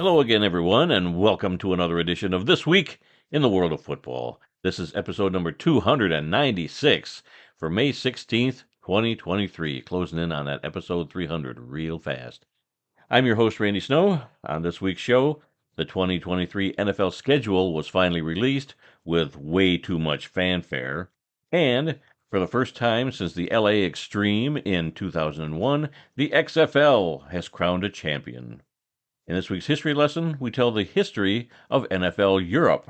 Hello again, everyone, and welcome to another edition of This Week in the World of Football. This is episode number 296 for May 16th, 2023, closing in on that episode 300 real fast. I'm your host, Randy Snow. On this week's show, the 2023 NFL schedule was finally released with way too much fanfare, and for the first time since the LA Xtreme in 2001, the XFL has crowned a champion. In this week's history lesson, we tell the history of NFL Europe.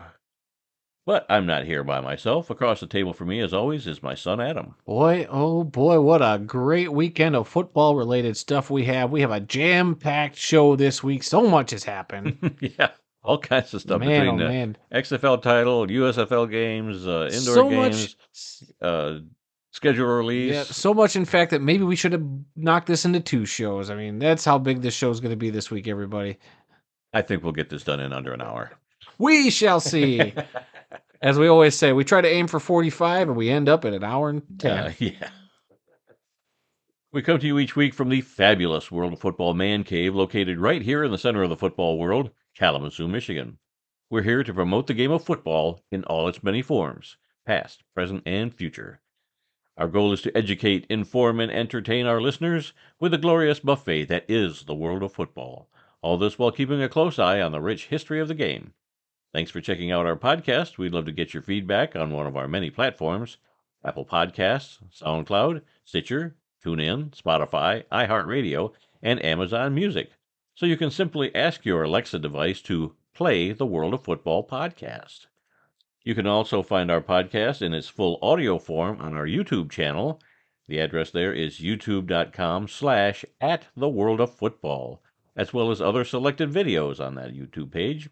But I'm not here by myself. Across the table from me, as always, is my son Adam. Boy, oh boy, what a great weekend of football related stuff we have. We have a jam packed show this week. So much has happened. Yeah, all kinds of stuff Man, between oh the man. XFL title, USFL games, indoor So much. games, schedule Yeah, release. so much, in fact, that maybe we should have knocked this into two shows. I mean, that's how big this show is going to be this week, everybody. I think we'll get this done in under an hour. We shall see. As we always say, we try to aim for 45 and we end up at an hour and 10. Yeah. We come to you each week from the fabulous World of Football Man Cave located right here in the center of the football world, Kalamazoo, Michigan. We're here to promote the game of football in all its many forms, past, present, and future. Our goal is to educate, inform, and entertain our listeners with the glorious buffet that is the world of football. All this while keeping a close eye on the rich history of the game. Thanks for checking out our podcast. We'd love to get your feedback on one of our many platforms: Apple Podcasts, SoundCloud, Stitcher, TuneIn, Spotify, iHeartRadio, and Amazon Music. So you can simply ask your Alexa device to play the World of Football podcast. You can also find our podcast in its full audio form on our YouTube channel. The address there is youtube.com/@theworldoffootball, as well as other selected videos on that YouTube page.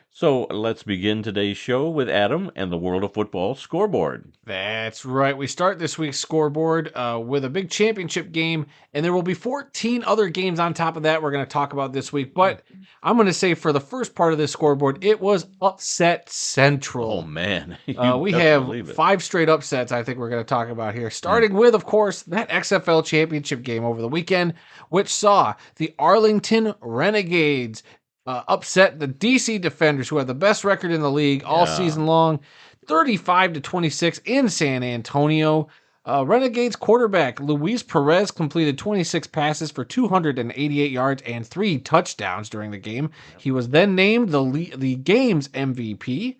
So let's begin today's show with Adam and the World of Football scoreboard. That's right. We start this week's scoreboard with a big championship game, and there will be 14 other games on top of that we're going to talk about this week. But I'm going to say for the first part of this scoreboard, it was upset central. Oh, man. We have 5 straight upsets I think we're going to talk about here. Starting with, of course, that XFL championship game over the weekend, which saw the Arlington Renegades upset the DC Defenders, who have the best record in the league all season long, 35-26 in San Antonio. Renegades quarterback Luis Perez completed 26 passes for 288 yards and 3 touchdowns during the game. He was then named the game's MVP.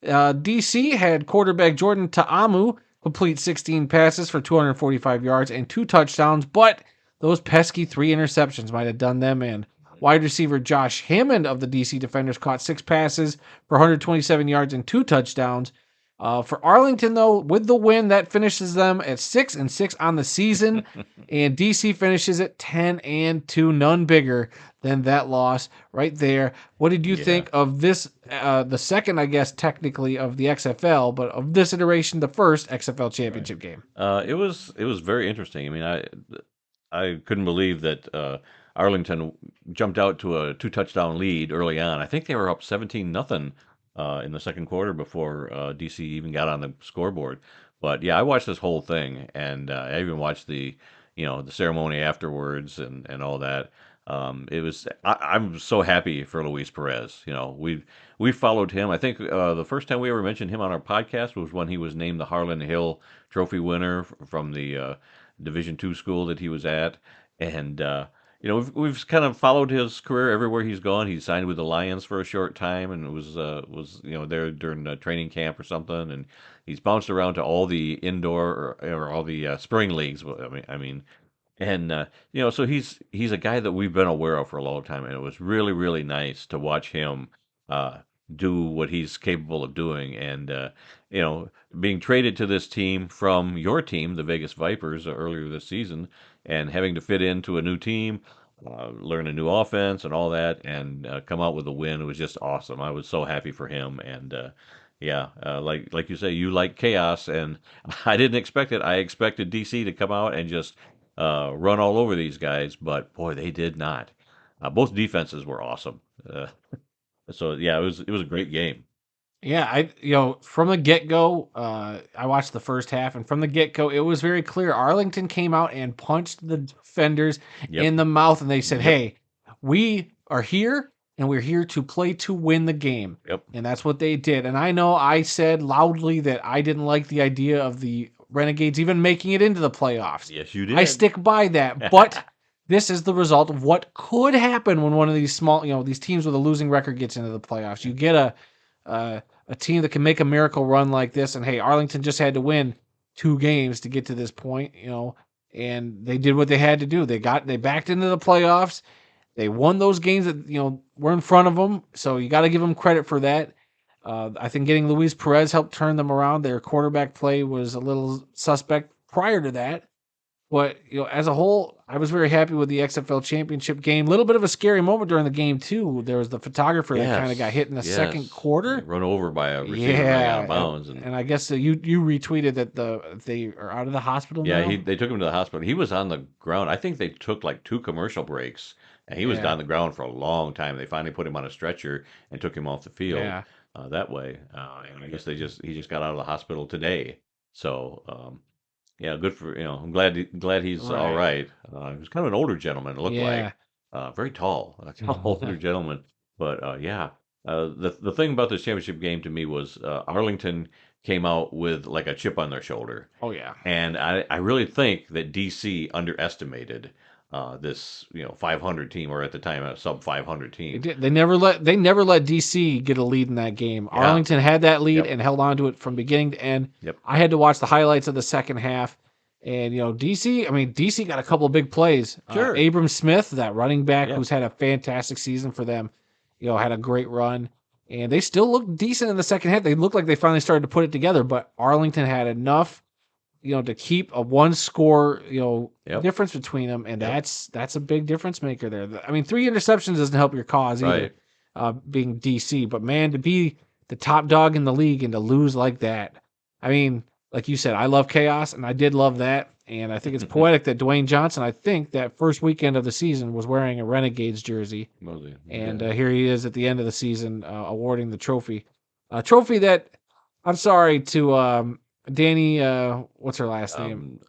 DC had quarterback Jordan Ta'amu complete 16 passes for 245 yards and 2 touchdowns, but those pesky 3 interceptions might have done them in. Wide receiver Josh Hammond of the DC Defenders caught 6 passes for 127 yards and 2 touchdowns. For Arlington, though, with the win, that finishes them at 6-6 on the season, and DC finishes at 10-2. None bigger than that loss right there. What did you think of this? The second, I guess, technically of the XFL, but of this iteration, the first XFL championship game. It was very interesting. I mean, I couldn't believe that Arlington jumped out to a 2-touchdown lead early on. I think they were up 17-0 in the second quarter before DC even got on the scoreboard. But yeah, I watched this whole thing, and I even watched the ceremony afterwards and all that. I'm so happy for Luis Perez. We followed him. I think the first time we ever mentioned him on our podcast was when he was named the Harlan Hill Trophy winner from the Division II school that he was at, and we've kind of followed his career everywhere he's gone. He signed with the Lions for a short time and was there during training camp or something, and he's bounced around to all the indoor or all the spring leagues. So he's a guy that we've been aware of for a long time, and it was really, really nice to watch him do what he's capable of doing, and being traded to this team from your team, the Vegas Vipers, earlier this season, and having to fit into a new team, learn a new offense and all that, and come out with a win. It was just awesome. I was so happy for him, and like you say, you like chaos, and I didn't expect it. I expected DC to come out and just run all over these guys, but boy, they did not. Both defenses were awesome. So yeah, it was a great game. Yeah, from the get-go, I watched the first half, and from the get-go, it was very clear. Arlington came out and punched the defenders in the mouth, and they said, "Hey, we are here. and we're here to play to win the game. Yep. And that's what they did. And I know I said loudly that I didn't like the idea of the Renegades even making it into the playoffs. Yes, you did. I stick by that, but this is the result of what could happen when one of these small, these teams with a losing record gets into the playoffs. You get a team that can make a miracle run like this, and hey, Arlington just had to win 2 games to get to this point, and they did what they had to do. They backed into the playoffs. They won those games that were in front of them, so you got to give them credit for that. I think getting Luis Perez helped turn them around. Their quarterback play was a little suspect prior to that. But, as a whole, I was very happy with the XFL championship game. A little bit of a scary moment during the game, too. There was the photographer that kind of got hit in the second quarter. Run over by a receiver running out of bounds. And I guess you retweeted that they are out of the hospital now? Yeah, they took him to the hospital. He was on the ground. I think they took like 2 commercial breaks, and he was on the ground for a long time. They finally put him on a stretcher and took him off the field that way. And I guess he just got out of the hospital today. So, yeah, good for I'm glad he's all right. He was kind of an older gentleman. It looked like very tall, older gentleman. But the thing about this championship game to me was Arlington came out with like a chip on their shoulder. Oh yeah, and I really think that DC underestimated this 500 team, or at the time a sub 500 team. They never let DC get a lead in that game. Yeah. Arlington had that lead and held on to it from beginning to end. Yep. I had to watch the highlights of the second half, and DC got a couple of big plays. Sure. Abram Smith, that running back who's had a fantastic season for them, had a great run, and they still looked decent in the second half. They looked like they finally started to put it together, but Arlington had enough to keep a 1 score, difference between them. And that's a big difference maker there. 3 interceptions doesn't help your cause either, being DC, but man, to be the top dog in the league and to lose like that. Like you said, I love chaos, and I did love that. And I think it's poetic that Dwayne Johnson, I think that first weekend of the season, was wearing a Renegades jersey. And here he is at the end of the season, awarding the trophy. A trophy that, I'm sorry to, Danny, what's her last name?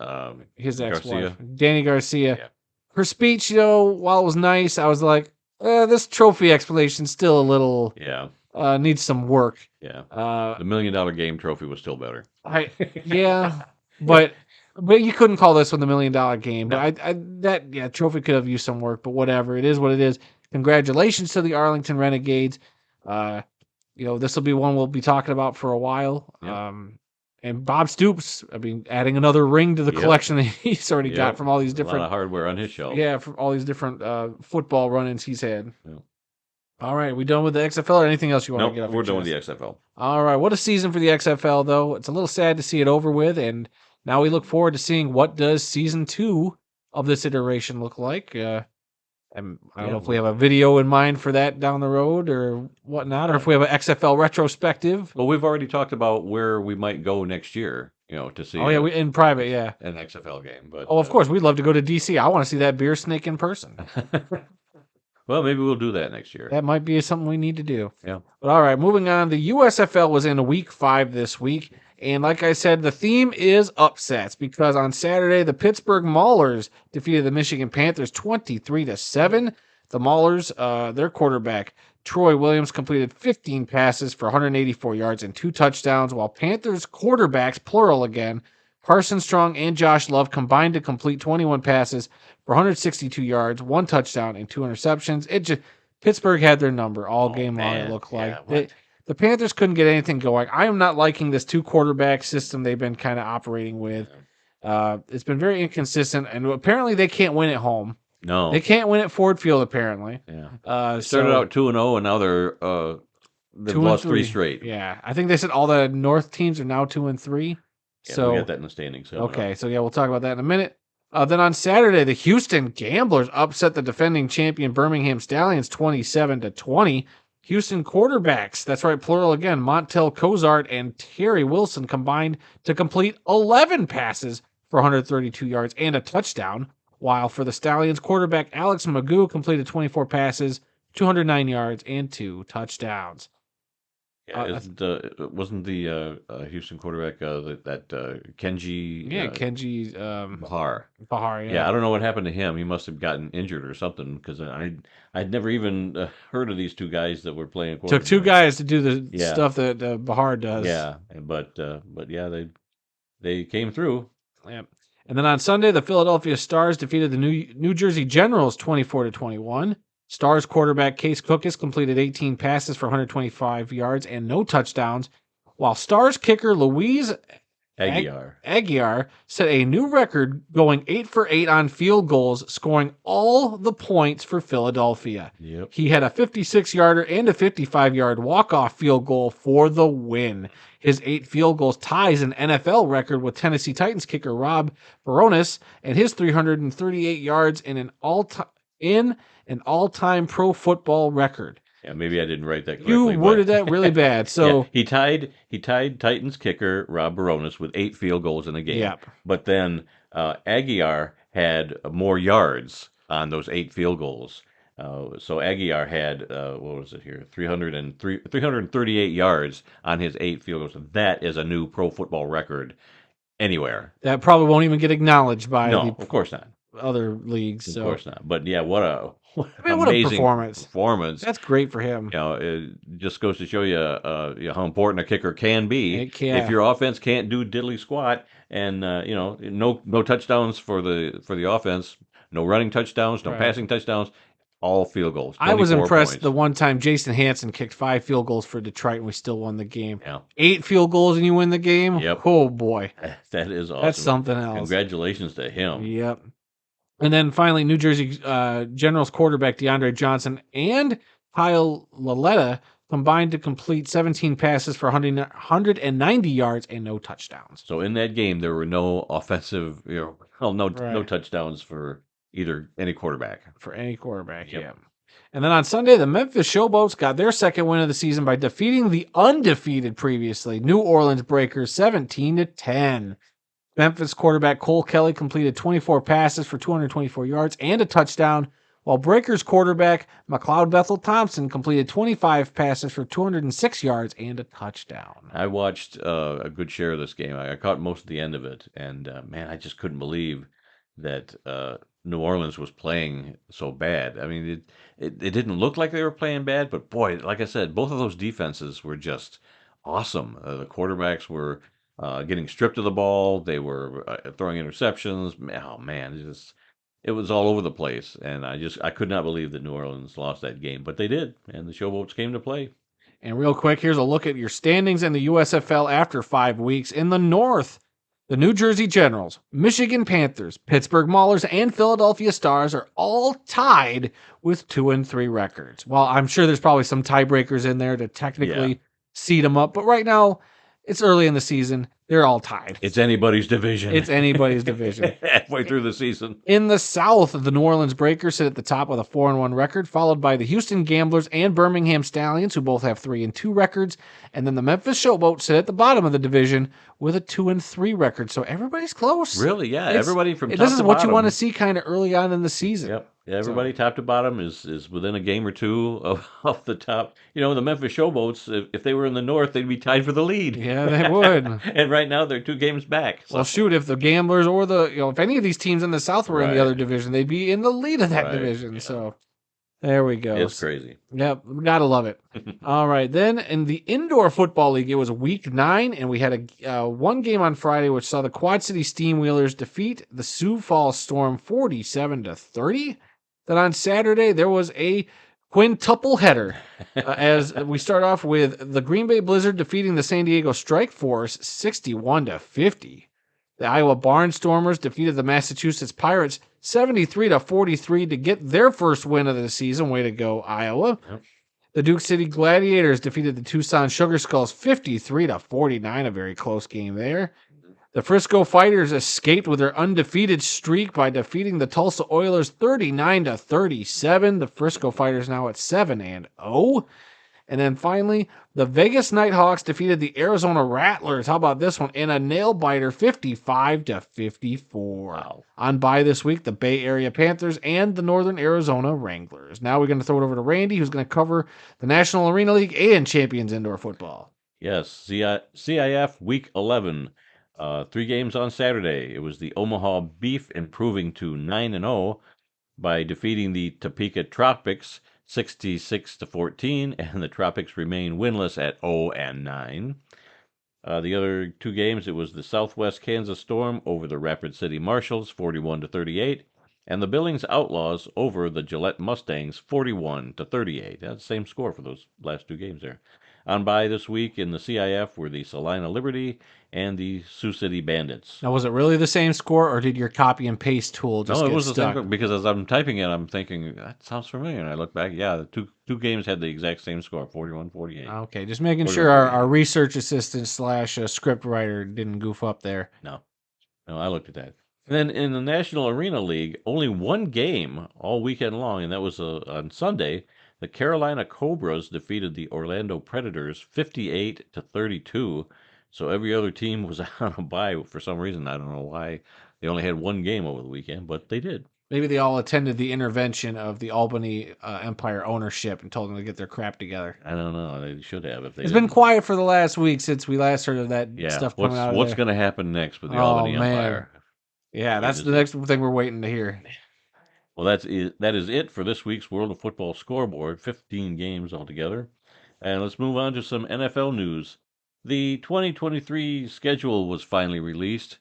His ex-wife, Danny Garcia. Yeah. Her speech, while it was nice, I was like, this trophy explanation still a little, needs some work. Yeah. The $1 million game trophy was still better. But you couldn't call this one the $1 million game. But that trophy could have used some work. But whatever, it is what it is. Congratulations to the Arlington Renegades. This will be one we'll be talking about for a while. Yep. And Bob Stoops, adding another ring to the collection that he's already got from all these different... A lot of hardware on his shelf. Yeah, from all these different football run-ins he's had. Yeah. All right, we done with the XFL or anything else you want to get off your chest? We're done with the XFL. All right, what a season for the XFL, though. It's a little sad to see it over with, and now we look forward to seeing what does Season 2 of this iteration look like. I don't know if we have a video in mind for that down the road or whatnot, or if we have an XFL retrospective. Well, we've already talked about where we might go next year, to see. Oh, yeah, in private, yeah. An XFL game. But of course, we'd love to go to DC. I want to see that beer snake in person. Well, maybe we'll do that next year. That might be something we need to do. Yeah. But all right, moving on. The USFL was in Week 5 this week. And like I said, the theme is upsets because on Saturday, the Pittsburgh Maulers defeated the Michigan Panthers 23-7. The Maulers, their quarterback, Troy Williams, completed 15 passes for 184 yards and 2 touchdowns, while Panthers quarterbacks, plural again, Carson Strong and Josh Love, combined to complete 21 passes for 162 yards, 1 touchdown, and 2 interceptions. Pittsburgh had their number all game long, it looked like. Yeah, the Panthers couldn't get anything going. I am not liking this 2-quarterback system they've been kind of operating with. It's been very inconsistent, and apparently they can't win at home. No. They can't win at Ford Field, apparently. Yeah. Started out 2-0, and now they've lost 3 straight. Yeah. I think they said all the North teams are now 2-3. Yeah, so we got that in the standings. So okay, so we'll talk about that in a minute. Then on Saturday, the Houston Gamblers upset the defending champion Birmingham Stallions 27-20. Houston quarterbacks, that's right, plural again, Montel Cozart and Terry Wilson combined to complete 11 passes for 132 yards and a touchdown, while for the Stallions, quarterback Alex Magoo completed 24 passes, 209 yards, and 2 touchdowns. Yeah, wasn't the Houston quarterback that Kenji Kenji Bahar? Bahar. Yeah, Yeah, I don't know what happened to him. He must have gotten injured or something because I'd never even heard of these two guys that were playing took two quarterback. guys to do the Yeah, stuff that Bahar does. yeah, but yeah, they came through. Yeah. And then on Sunday, the Philadelphia Stars defeated the New Jersey Generals 24-21. Stars quarterback Case Cookus completed 18 passes for 125 yards and no touchdowns, while Stars kicker Louise Aguiar. Aguiar set a new record going 8 for 8 on field goals, scoring all the points for Philadelphia. Yep. He had a 56-yarder and a 55-yard walk-off field goal for the win. His 8 field goals ties an NFL record with Tennessee Titans kicker Rob Baronis, and his 338 yards in an all-time pro football record. Yeah, maybe I didn't write that correctly. You worded that really bad. So yeah, he tied Titans kicker Rob Baronis with 8 field goals in a game. Yep. But then Aguiar had more yards on those 8 field goals. So Aguiar had what was it here? 338 yards on his 8 field goals. That is a new pro football record anywhere. That probably won't even get acknowledged by of course not. Other leagues. Of course not. But yeah, what what amazing a performance. That's great for him. It just goes to show you, how important a kicker can be. It can. If your offense can't do diddly squat, and no touchdowns for the offense, no running touchdowns, no passing touchdowns, all field goals. I was impressed points. the one time Jason Hansen kicked 5 field goals for Detroit and we still won the game. Yeah. 8 field goals and you win the game? Yep. Oh, boy. That is awesome. That's something else. Congratulations to him. Yep. And then finally, New Jersey Generals quarterback DeAndre Johnson and Kyle Laletta combined to complete 17 passes for 190 yards and no touchdowns. So in that game, there were no offensive, no touchdowns for any quarterback. For any quarterback, Yep. yeah. And then on Sunday, the Memphis Showboats got their second win of the season by defeating the undefeated previously New Orleans Breakers 17-10. Memphis quarterback Cole Kelly completed 24 passes for 224 yards and a touchdown, while Breakers quarterback McLeod Bethel Thompson completed 25 passes for 206 yards and a touchdown. I watched a good share of this game. I caught most of the end of it, and man, I just couldn't believe that New Orleans was playing so bad. I mean, it didn't look like they were playing bad, but boy, like I said, both of those defenses were just awesome. The quarterbacks were getting stripped of the ball. They were throwing interceptions. Oh man, it was all over the place, and I could not believe that New Orleans lost that game, but they did, and the Showboats came to play. And real quick, here's a look at your standings in the USFL after 5 weeks. In the North, the New Jersey Generals, Michigan Panthers, Pittsburgh Maulers, and Philadelphia Stars are all tied with 2-3 records. Well, I'm sure there's probably some tiebreakers in there to technically seed them up, but right now, it's early in the season. They're all tied. It's anybody's division. It's anybody's division. Halfway through the season. In the South, the New Orleans Breakers sit at the top with a 4-1 record, followed by the Houston Gamblers and Birmingham Stallions, who both have 3-2 records. And then the Memphis Showboats sit at the bottom of the division with a 2-3 record. So everybody's close. Really? Yeah. Everybody from top this to is what bottom. You want to see kind of early on in the season. Yep. Everybody top to bottom is within a game or two of the top. The Memphis Showboats, if they were in the North, they'd be tied for the lead. Yeah, they would. And right now they're 2 games back. So. Well, shoot, if the Gamblers or if any of these teams in the South were in the other division, they'd be in the lead of that division. Yeah. So there we go. It's crazy. Yep, gotta love it. All right, then in the Indoor Football League, it was Week 9, and we had a one game on Friday, which saw the Quad City Steamwheelers defeat the Sioux Falls Storm 47-30. Then on Saturday, there was a quintuple header as we start off with the Green Bay Blizzard defeating the San Diego Strike Force 61-50. The Iowa Barnstormers defeated the Massachusetts Pirates 73-43 to get their first win of the season. Way to go, Iowa. Yep. The Duke City Gladiators defeated the Tucson Sugar Skulls 53-49, a very close game there. The Frisco Fighters escaped with their undefeated streak by defeating the Tulsa Oilers 39-37. The Frisco Fighters now at 7-0. And then finally, the Vegas Nighthawks defeated the Arizona Rattlers. How about this one? In a nail-biter, 55-54. Wow. On bye this week, the Bay Area Panthers and the Northern Arizona Wranglers. Now we're going to throw it over to Randy, who's going to cover the National Arena League and Champions Indoor Football. Yes, CIF Week 11. 3 games on Saturday. It was the Omaha Beef improving to 9-0 by defeating the Topeka Tropics 66-14, and the Tropics remain winless at 0-9. The other 2 games, it was the Southwest Kansas Storm over the Rapid City Marshals 41-38, and the Billings Outlaws over the Gillette Mustangs 41-38. That's the same score for those last 2 games there. On bye this week in the CIF were the Salina Liberty and the Sioux City Bandits. Now, was it really the same score, or did your copy and paste tool just No, it get was stuck? the same, because as I'm typing it, I'm thinking, that sounds familiar. And I look back, yeah, the two games had the exact same score, 41-48. Okay, just making sure our research assistant / script writer didn't goof up there. No, I looked at that. And then in the National Arena League, only 1 game all weekend long, and that was on Sunday. The Carolina Cobras defeated the Orlando Predators 58-32. So every other team was on a bye for some reason. I don't know why they only had 1 game over the weekend, but they did. Maybe they all attended the intervention of the Albany Empire ownership and told them to get their crap together. I don't know. They should have. If they It's been quiet for the last week since we last heard of that stuff coming out of what's there. going to happen next with the Albany Empire? Yeah, that's the next thing we're waiting to hear. Well, that is it for this week's World of Football scoreboard. 15 games altogether. And let's move on to some NFL news. The 2023 schedule was finally released.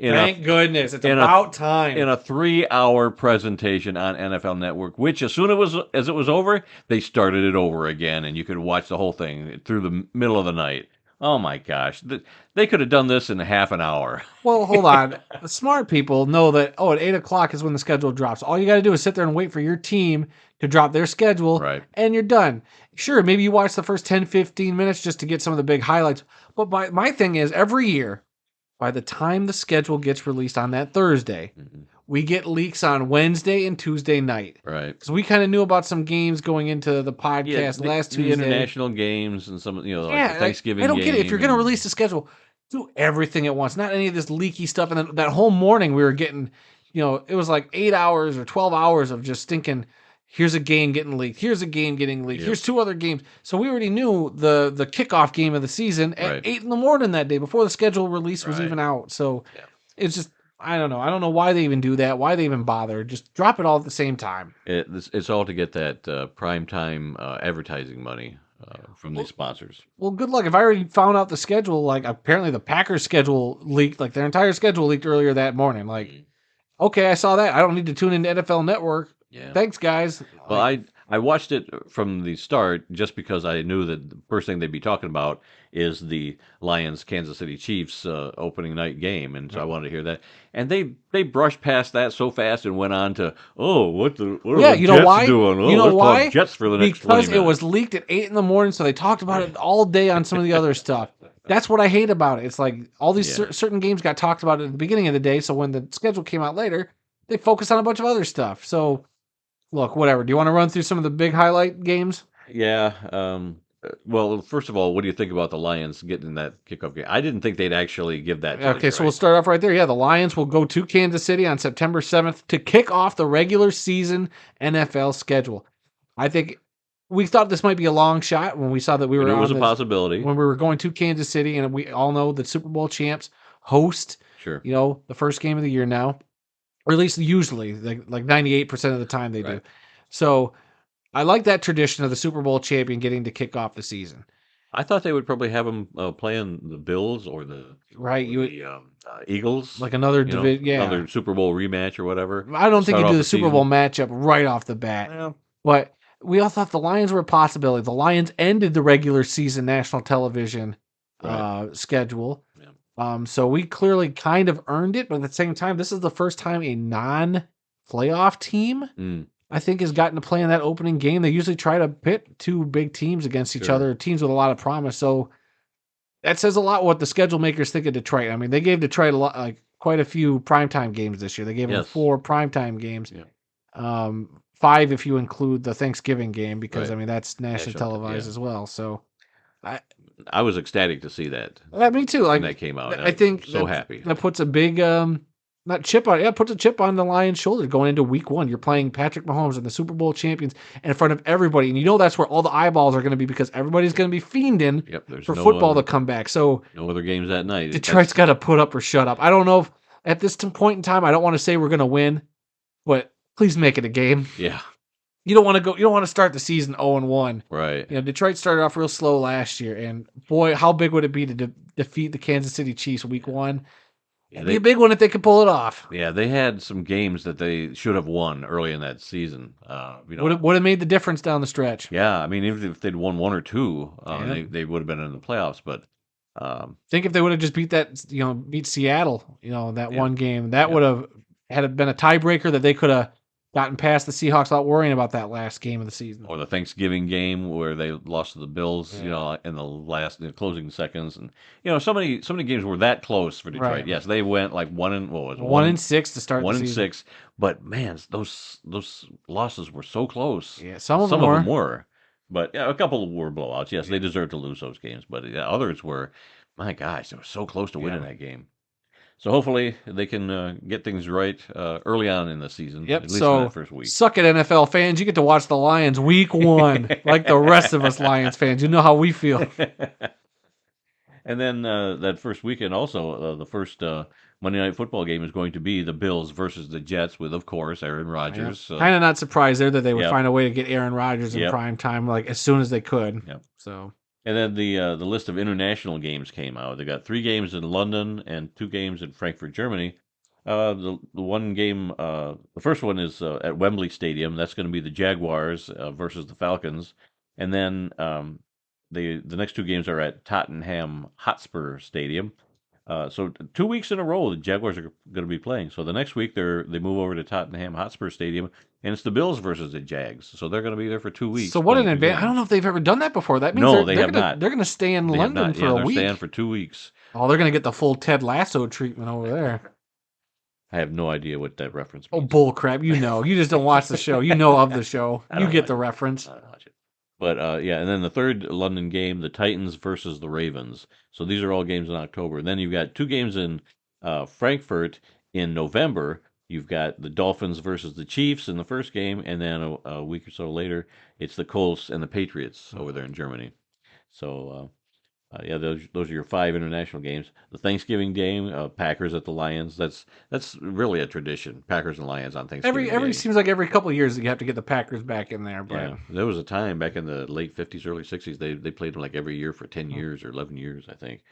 Thank goodness. It's about time. In a 3-hour presentation on NFL Network, which as soon as it was over, they started it over again, and you could watch the whole thing through the middle of the night. Oh my gosh. They could have done this in half an hour. Well, hold on. The smart people know that, at 8 o'clock is when the schedule drops. All you got to do is sit there and wait for your team to drop their schedule, right, and you're done. Sure, maybe you watch the first 10, 15 minutes just to get some of the big highlights. But my thing is, every year, by the time the schedule gets released on that Thursday, we get leaks on Wednesday and Tuesday night. Right. Because we kind of knew about some games going into the podcast last Tuesday. The international games and some, like Thanksgiving I don't get it. If you're going to release the schedule, do everything at once. Not any of this leaky stuff. And then that whole morning we were getting, it was like 8 hours or 12 hours of just thinking, here's a game getting leaked. Here's a game getting leaked. Yep. Here's 2 other games. So we already knew the kickoff game of the season at 8 in the morning that day before the schedule release was even out. So it's just, I don't know. I don't know why they even do that, why they even bother. Just drop it all at the same time. It's all to get that primetime advertising money from these sponsors. Well, good luck. If I already found out the schedule, like apparently the Packers schedule leaked, like their entire schedule leaked earlier that morning. Like, okay, I saw that. I don't need to tune into NFL Network. Yeah. Thanks, guys. Well, I watched it from the start just because I knew that the first thing they'd be talking about is the Lions-Kansas City Chiefs opening night game, and so I wanted to hear that. And they brushed past that so fast and went on to, what are the Jets doing? You know why? Jets for the next 20 because minutes. It was leaked at 8 in the morning, so they talked about it all day on some of the other stuff. That's what I hate about it. It's like all these certain games got talked about at the beginning of the day, so when the schedule came out later, they focused on a bunch of other stuff. So, look, whatever. Do you want to run through some of the big highlight games? Yeah. Well, first of all, what do you think about the Lions getting that kickoff game? I didn't think they'd actually give that. Okay, so we'll start off right there. Yeah, the Lions will go to Kansas City on September 7th to kick off the regular season NFL schedule. I think we thought this might be a long shot when we saw that it was a possibility when we were going to Kansas City, and we all know that Super Bowl champs host. Sure. The first game of the year now, or at least usually, like 98% of the time they do. So I like that tradition of the Super Bowl champion getting to kick off the season. I thought they would probably have them playing the Bills or the Eagles, like another division, another Super Bowl rematch or whatever. I don't think you do the Super Bowl matchup right off the bat, but we all thought the Lions were a possibility. The Lions ended the regular season national television schedule. So we clearly kind of earned it, but at the same time, this is the first time a non-playoff team, I think, has gotten to play in that opening game. They usually try to pit 2 big teams against each other, teams with a lot of promise. So that says a lot what the schedule makers think of Detroit. I mean, they gave Detroit a lot, quite a few primetime games this year. They gave them 4 primetime games. 5 if you include the Thanksgiving game, because Right. I mean that's nationally televised as well. So I was ecstatic to see that me too. when Like that came out. I think So happy. that puts a big not chip on, puts a chip on the Lions' shoulder going into week 1. You're playing Patrick Mahomes and the Super Bowl champions in front of everybody, and you know that's where all the eyeballs are going to be, because everybody's going to be fiending Yep, there's for no football to other come back. So no other games that night. Detroit's got to put up or shut up. I don't know if at this point in time, I don't want to say we're going to win, but please make it a game. Yeah, You don't want to go. You don't want to start the season 0-1. right. You know, Detroit started off real slow last year, and boy, how big would it be to defeat the Kansas City Chiefs week 1? Yeah, It'd be a big one if they could pull it off. yeah, they had some games that they should have won early in that season. Would have made the difference down the stretch. Yeah, I mean, even if they'd won 1 or 2, Yeah. they would have been in the playoffs. But Think if they would have just beat Seattle, that Yeah. one game, that would have had it been a tiebreaker that they could have gotten past the Seahawks without worrying about that last game of the season. or the Thanksgiving game where they lost to the Bills, Yeah. in the closing seconds, and so many games were that close for Detroit. Right. Yes, they went like 1-6 to start one the and season. 6, but man, those losses were so close. Yeah, some of Some them of were. them were, but yeah, a couple were blowouts. Yes, they deserved to lose those games, but others were. My gosh, they were so close to winning that game. So hopefully they can get things right early on in the season. Yep. At least in So that first week. suck it, NFL fans. You get to watch the Lions week 1, like the rest of us Lions fans. You know how we feel. And then that first weekend, also the first Monday Night Football game is going to be the Bills versus the Jets, with, of course, Aaron Rodgers. Kind of not surprised there that they would Yep. find a way to get Aaron Rodgers in Yep. prime time, like as soon as they could. Yep. So And then the list of international games came out. They got 3 games in London and 2 games in Frankfurt, Germany. The one game, the first one is at Wembley Stadium. That's going to be the Jaguars versus the Falcons, and then the next 2 games are at Tottenham Hotspur Stadium. So 2 weeks in a row, the Jaguars are going to be playing. So the next week they move over to Tottenham Hotspur Stadium, and it's the Bills versus the Jags. So they're going to be there for 2 weeks. So what an playing 2 advantage! I don't know if they've ever done that before. That means No, they're, they they're have gonna, not. They're going to stay in They have London not. for Yeah, a they're week. staying for 2 weeks. Oh, they're going to get the full Ted Lasso treatment over there. I have no idea what that reference Oh, means. bull crap! You just don't watch the show. You know of the show. I You don't get watch the it. reference. I don't watch it. But yeah, and then the third London game, the Titans versus the Ravens. So these are all games in October. And then you've got 2 games in Frankfurt in November. You've got the Dolphins versus the Chiefs in the first game, and then a week or so later, it's the Colts and the Patriots over there in Germany. So yeah, those are your 5 international games. The Thanksgiving game, Packers at the Lions. That's really a tradition. Packers and Lions on Thanksgiving. Every Day. seems like every couple of years you have to get the Packers back in there. But Yeah, there was a time back in the late 50s, early 60s, they played them like every year for 10 years or 11 years, I think.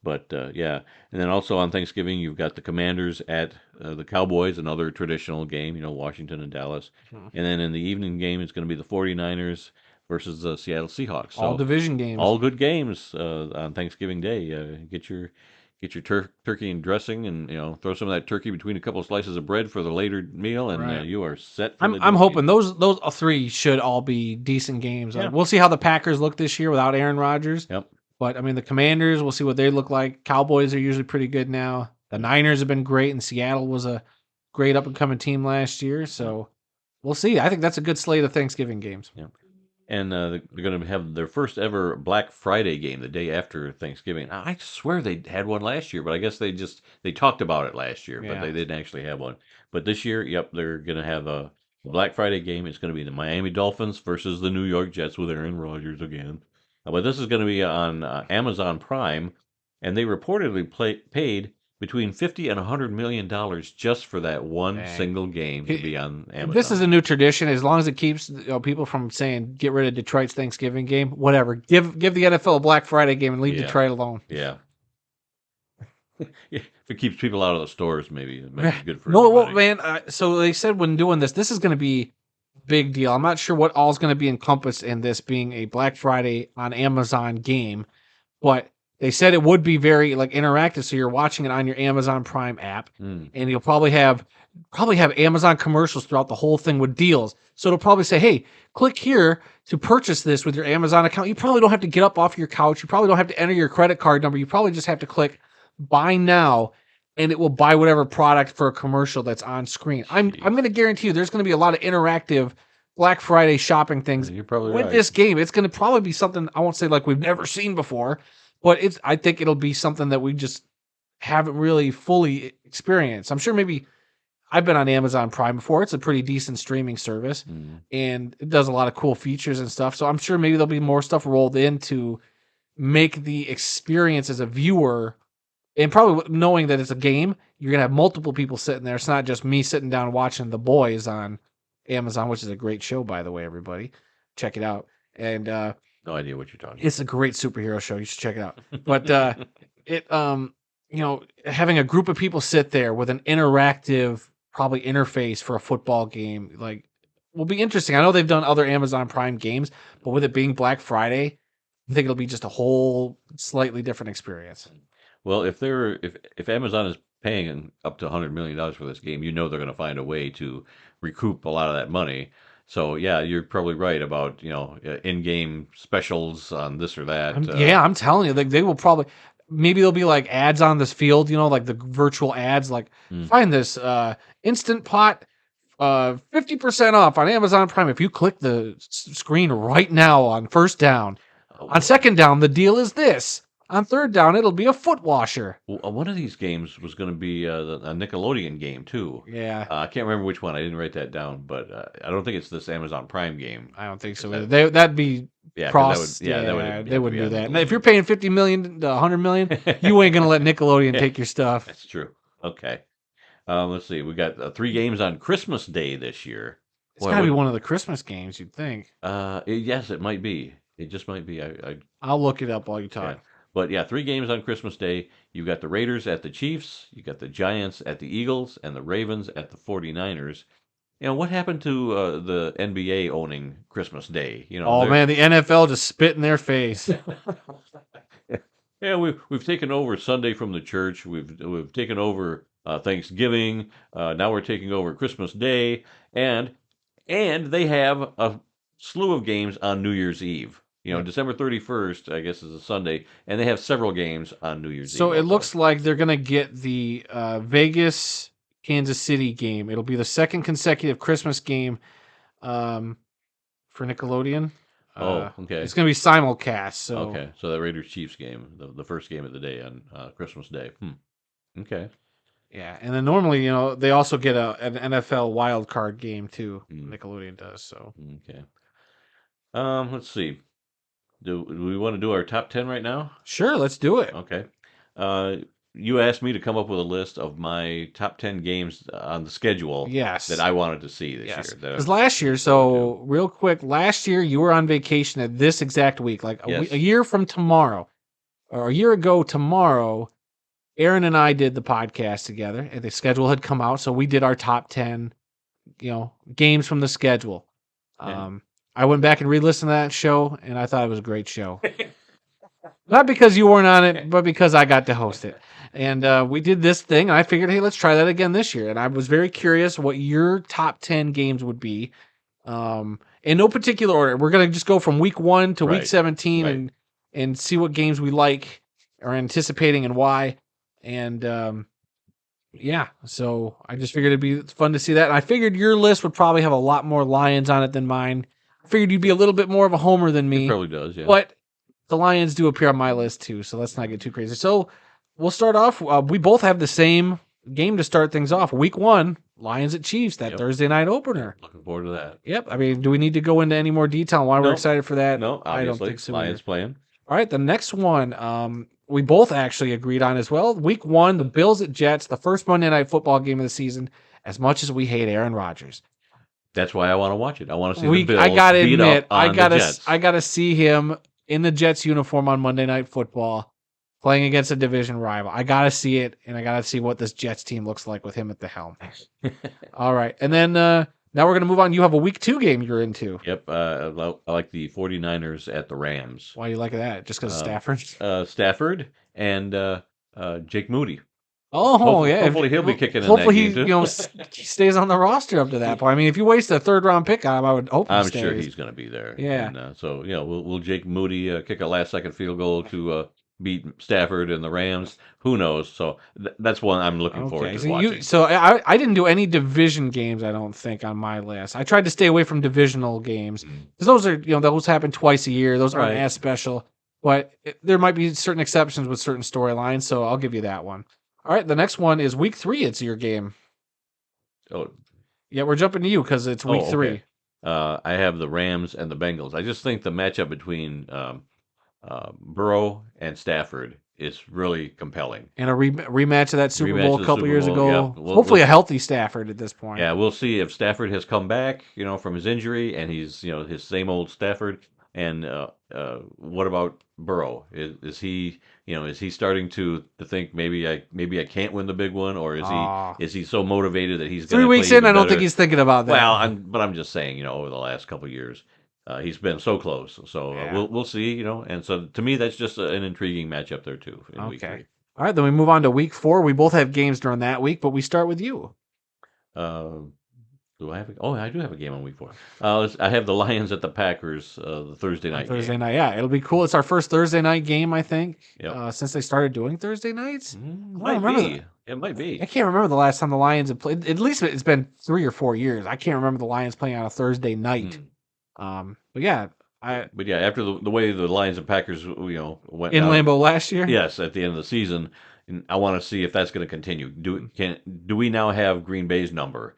But yeah, and then also on Thanksgiving, you've got the Commanders at the Cowboys, another traditional game, Washington and Dallas. And then in the evening game, it's going to be the 49ers versus the Seattle Seahawks. So all division games. all good games on Thanksgiving Day. Get your turkey and dressing, and throw some of that turkey between a couple of slices of bread for the later meal, and Right. you are set. For I'm hoping those 3 should all be decent games. Yeah. We'll see how the Packers look this year without Aaron Rodgers. Yep. But I mean, the Commanders, we'll see what they look like. Cowboys are usually pretty good now. The Niners have been great, and Seattle was a great up and coming team last year. So we'll see. I think that's a good slate of Thanksgiving games. Yep. And they're going to have their first ever Black Friday game the day after Thanksgiving. I swear they had one last year, but I guess they talked about it last year, but Yeah. they didn't actually have one. But this year, yep, they're going to have a Black Friday game. It's going to be the Miami Dolphins versus the New York Jets with Aaron Rodgers again. But this is going to be on Amazon Prime, and they reportedly paid between $50 and $100 million just for that one Dang. single game to be on Amazon. This is a new tradition. As long as it keeps people from saying get rid of Detroit's Thanksgiving game, whatever. Give the NFL a Black Friday game and leave Yeah. Detroit alone. Yeah. If it keeps people out of the stores, maybe it might be good for No, well, everybody. man. So they said when doing this is going to be a big deal. I'm not sure what all is going to be encompassed in this being a Black Friday on Amazon game, but they said it would be very interactive. So you're watching it on your Amazon Prime app, and you'll probably have Amazon commercials throughout the whole thing with deals. So it'll probably say, "Hey, click here to purchase this with your Amazon account." You probably don't have to get up off your couch. You probably don't have to enter your credit card number. You probably just have to click buy now, and it will buy whatever product for a commercial that's on screen. I'm going to guarantee you there's going to be a lot of interactive Black Friday shopping things You're probably with right. this game. It's going to probably be something, I won't say like we've never seen before, but I think it'll be something that we just haven't really fully experienced. I'm sure maybe I've been on Amazon Prime before. It's a pretty decent streaming service and it does a lot of cool features and stuff. So I'm sure maybe there'll be more stuff rolled in to make the experience as a viewer, and probably knowing that it's a game, you're going to have multiple people sitting there. It's not just me sitting down watching The Boys on Amazon, which is a great show, by the way, everybody. Check it out. And no idea what you're talking about. it's a great superhero show. You should check it out. But having a group of people sit there with an interactive, probably interface for a football game, like, will be interesting. I know they've done other Amazon Prime games, but with it being Black Friday, I think it'll be just a whole slightly different experience. Well, if Amazon is paying up to $100 million for this game, they're going to find a way to recoup a lot of that money. So yeah, you're probably right about in-game specials on this or that. I'm telling you, like, they will probably, maybe there'll be like ads on this field, like the virtual ads, like find this Instant Pot 50% off on Amazon Prime if you click the screen right now on first down. On second down, the deal is this. On third down, it'll be a foot washer. One of these games was going to be a Nickelodeon game too. Yeah. I can't remember which one. I didn't write that down, but I don't think it's this Amazon Prime game. I don't think so either. That'd be cross. They wouldn't do that. If you're paying $50 million to $100 million, you ain't gonna let Nickelodeon take your stuff. That's true. Okay. Let's see. We got 3 games on Christmas Day this year. It's gotta be one of the Christmas games, you'd think. Yes, it might be. It just might be. I'll look it up while you talk. Yeah. But yeah, 3 games on Christmas Day. You got the Raiders at the Chiefs, you got the Giants at the Eagles, and the Ravens at the 49ers. What happened to the NBA owning Christmas Day? Man, the NFL just spit in their face. Yeah, we've taken over Sunday from the church. We've taken over Thanksgiving. Now we're taking over Christmas Day, and they have a slew of games on New Year's Eve. December 31st, I guess, is a Sunday, and they have several games on New Year's Eve. So it looks like they're going to get the Vegas Kansas City game. It'll be the second consecutive Christmas game for Nickelodeon. Okay. It's going to be simulcast. So okay, so the Raiders Chiefs game, the first game of the day on Christmas Day. Okay. Yeah, and then normally, they also get an NFL wild card game too. Nickelodeon does. So okay. Let's see. Do we want to do our top 10 right now? Sure, let's do it. Okay. You asked me to come up with a list of my top 10 games on the schedule that I wanted to see this year. Because last year, so real quick, last year you were on vacation at this exact week, like a year from tomorrow, or a year ago tomorrow, Aaron and I did the podcast together, and the schedule had come out, so we did our top 10, games from the schedule. Yeah. I went back and re-listened to that show, and I thought it was a great show. Not because you weren't on it, but because I got to host it. And we did this thing, and I figured, hey, let's try that again this year. And I was very curious what your top 10 games would be. In no particular order. We're going to just go from week 1 to week 17 and see what games we like, are anticipating, and why. And so I just figured it'd be fun to see that. And I figured your list would probably have a lot more Lions on it than mine. I figured you'd be a little bit more of a homer than me. It probably does, yeah. But the Lions do appear on my list too, so let's not get too crazy. So we'll start off. We both have the same game to start things off. Week 1, Lions at Chiefs, that Thursday night opener. Looking forward to that. Yep. I mean, do we need to go into any more detail on why we're excited for that? No, obviously. I don't think so. Lions playing. All right, the next one we both actually agreed on as well. Week 1, the Bills at Jets, the first Monday Night Football game of the season, as much as we hate Aaron Rodgers. That's why I want to watch it. I want to see the Bills I gotta beat admit, up on the Jets. I gotta see him in the Jets uniform on Monday Night Football, playing against a division rival. I gotta see it, and I gotta see what this Jets team looks like with him at the helm. All right, and then now we're gonna move on. You have a week 2 game you're into. Yep, I like the 49ers at the Rams. Why do you like that? Just because of Stafford? Stafford and Jake Moody. Oh, yeah. Hopefully he'll be kicking in hopefully that game he he stays on the roster up to that point. I mean, if you waste a 3rd-round pick on him, I would hope he stays. Sure he's going to be there. Yeah. And, will Jake Moody kick a last-second field goal to beat Stafford and the Rams. Who knows? So that's one I'm looking forward Okay, to watching. so I didn't do any division games. I don't think on my list. I tried to stay away from divisional games because those are those happen twice a year. Those aren't Right. as special, but there might be certain exceptions with certain storylines. So I'll give you that one. All right, the next one is week 3. It's your game. Oh, Yeah, we're jumping to you because it's week okay. 3. I have the Rams and the Bengals. I just think the matchup between Burrow and Stafford is really compelling. And a rematch of that Super Rematch Bowl of a the couple Super years Bowl. ago. Yeah, Hopefully, a healthy Stafford at this point. yeah, we'll see if Stafford has come back, from his injury, and he's, his same old Stafford. And what about Burrow? Is he starting to think maybe I can't win the big one, or is he so motivated that he's going 3 to play weeks in, even I don't better? think he's thinking about that. Well, I'm just saying, over the last couple of years, he's been so close. So Yeah. we'll see, and so to me that's just an intriguing matchup there too in week 3. All right, then we move on to week 4. We both have games during that week, but we start with you. Do I have? Oh, I do have a game on week 4. I have the Lions at the Packers, the Thursday night. Thursday game. night, yeah, it'll be cool. It's our first Thursday night game, I think, Yep. since they started doing Thursday nights. Might be. It might be. I can't remember the last time the Lions have played. At least it's been 3 or 4 years. I can't remember the Lions playing on a Thursday night. But yeah, But yeah, after the way the Lions and Packers, went in down, Lambeau last year. yes, at the end of the season, and I want to see if that's going to continue. Do we now have Green Bay's number?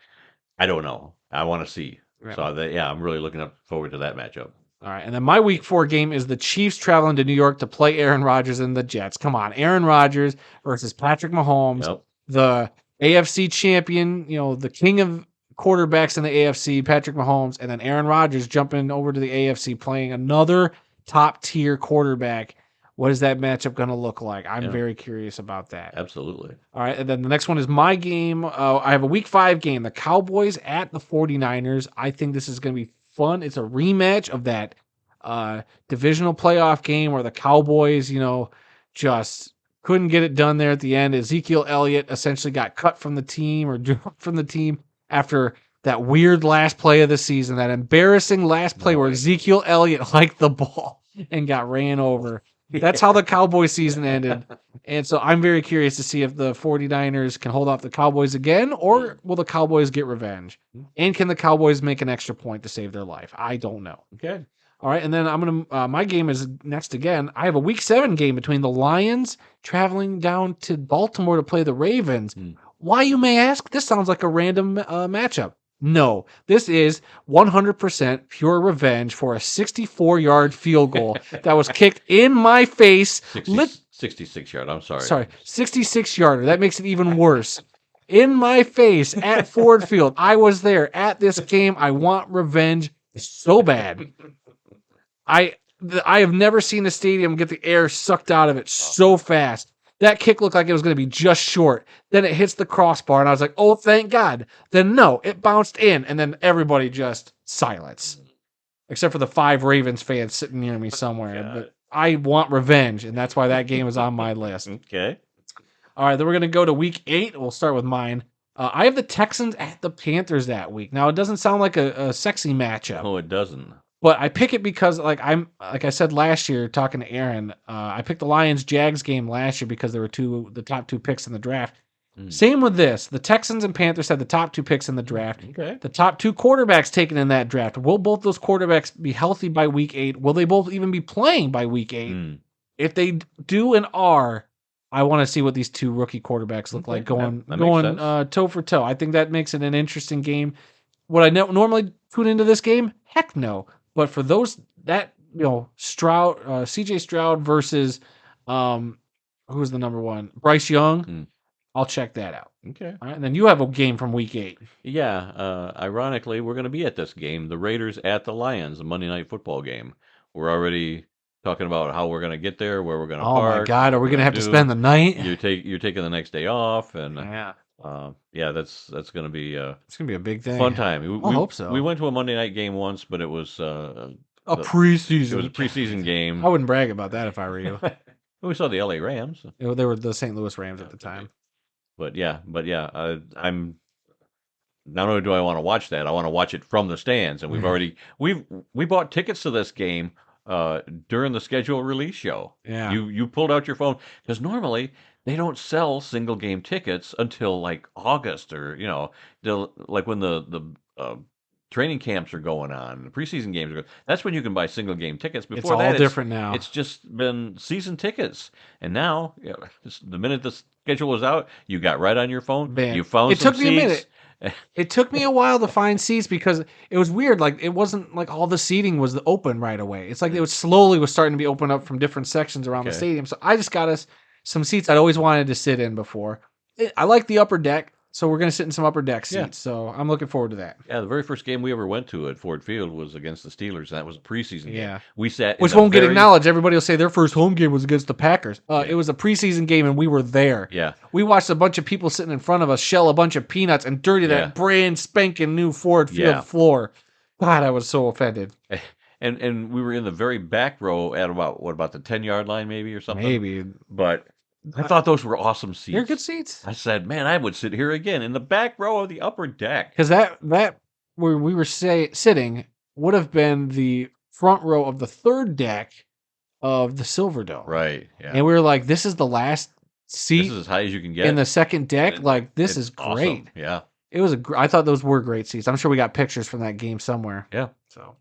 I don't know. I want to see. Right. So I'm really looking forward to that matchup. All right, and then my week 4 game is the Chiefs traveling to New York to play Aaron Rodgers and the Jets. Come on, Aaron Rodgers versus Patrick Mahomes, Yep. the AFC champion, the king of quarterbacks in the AFC, Patrick Mahomes, and then Aaron Rodgers jumping over to the AFC playing another top tier quarterback. What is that matchup going to look like? I'm very curious about that. Absolutely. All right, and then the next one is my game. I have a week 5 game, the Cowboys at the 49ers. I think this is going to be fun. It's a rematch of that divisional playoff game where the Cowboys, just couldn't get it done there at the end. Ezekiel Elliott essentially got cut from the team or dropped from the team after that weird last play of the season, that embarrassing last play where Ezekiel Elliott liked the ball and got ran over. That's how the Cowboys season ended. And so I'm very curious to see if the 49ers can hold off the Cowboys again, or will the Cowboys get revenge? And can the Cowboys make an extra point to save their life? I don't know. Okay. All right, and then I'm gonna. My game is next again. I have a Week 7 game between the Lions traveling down to Baltimore to play the Ravens. Why, you may ask? This sounds like a random matchup. No, this is 100% pure revenge for a 64-yard field goal that was kicked in my face. 66 yard. I'm sorry. Sorry, 66-yarder. That makes it even worse. In my face at Ford Field. I was there at this game. I want revenge so bad. I have never seen a stadium get the air sucked out of it so fast. That kick looked like it was going to be just short. Then it hits the crossbar, and I was like, oh, thank God. Then no, it bounced in, and then everybody just silence. Except for the 5 Ravens fans sitting near me somewhere. But I want revenge, and that's why that game is on my list. Okay. All right, then we're going to go to week 8. We'll start with mine. I have the Texans at the Panthers that week. Now, it doesn't sound like a sexy matchup. Oh, it doesn't. But I pick it because, like I said last year, talking to Aaron, I picked the Lions-Jags game last year because there were the top 2 picks in the draft. Same with this. The Texans and Panthers had the top 2 picks in the draft. Okay. The top 2 quarterbacks taken in that draft. Will both those quarterbacks be healthy by week 8? Will they both even be playing by week 8? If they do and are, I want to see what these 2 rookie quarterbacks look like going toe for toe. I think that makes it an interesting game. Would I normally tune into this game? Heck no. But for Stroud, CJ Stroud versus who's the number 1? Bryce Young. I'll check that out. Okay. All right, and then you have a game from week 8. Yeah. Ironically, we're going to be at this game, the Raiders at the Lions, the Monday Night Football game. We're already talking about how we're going to get there, where we're going to park. Oh my God, are we going to have to spend the night? You're taking the next day off, and that's going to be it's going to be a big thing. Fun time. I hope so. We went to a Monday night game once, but it was a preseason. It was a preseason game. I wouldn't brag about that if I were you. We saw the LA Rams. They were the St. Louis Rams at the time. But I'm not only do I want to watch that, I want to watch it from the stands, and we bought tickets to this game during the schedule release show. Yeah. You pulled out your phone because normally they don't sell single game tickets until like August or like when the training camps are going on, the preseason games are going. That's when you can buy single game tickets. It's Before all that, different now. it's just been season tickets, and now the minute the schedule was out, you got right on your phone. Man, You found it some took me a minute. seats. It took me a while to find seats because it was weird. Like it wasn't like all the seating was open right away. It's like it was starting to be opened up from different sections around the Okay. stadium. So I just got us some seats I'd always wanted to sit in before. I like the upper deck, so we're gonna sit in some upper deck seats. Yeah. So I'm looking forward to that. Yeah, the very first game we ever went to at Ford Field was against the Steelers, and that was a preseason Yeah. game. We sat in Which the won't get very- acknowledged. Everybody will say their first home game was against the Packers. It was a preseason game, and we were there. Yeah, We watched a bunch of people sitting in front of us shell a bunch of peanuts and dirty Yeah. that brand spanking new Ford Field Yeah. floor. God, I was so offended. and we were in the very back row at about the 10-yard line maybe or something. Maybe. But I thought those were awesome seats. They're good seats. I said, man, I would sit here again in the back row of the upper deck. Because that where we were sitting would have been the front row of the third deck of the Silver Dome. Right. Yeah. And we were like, this is the last seat This is as high as you can get in the second deck. It- Like, this It's is great. awesome. Yeah. It was I thought those were great seats. I'm sure we got pictures from that game somewhere. Yeah. So,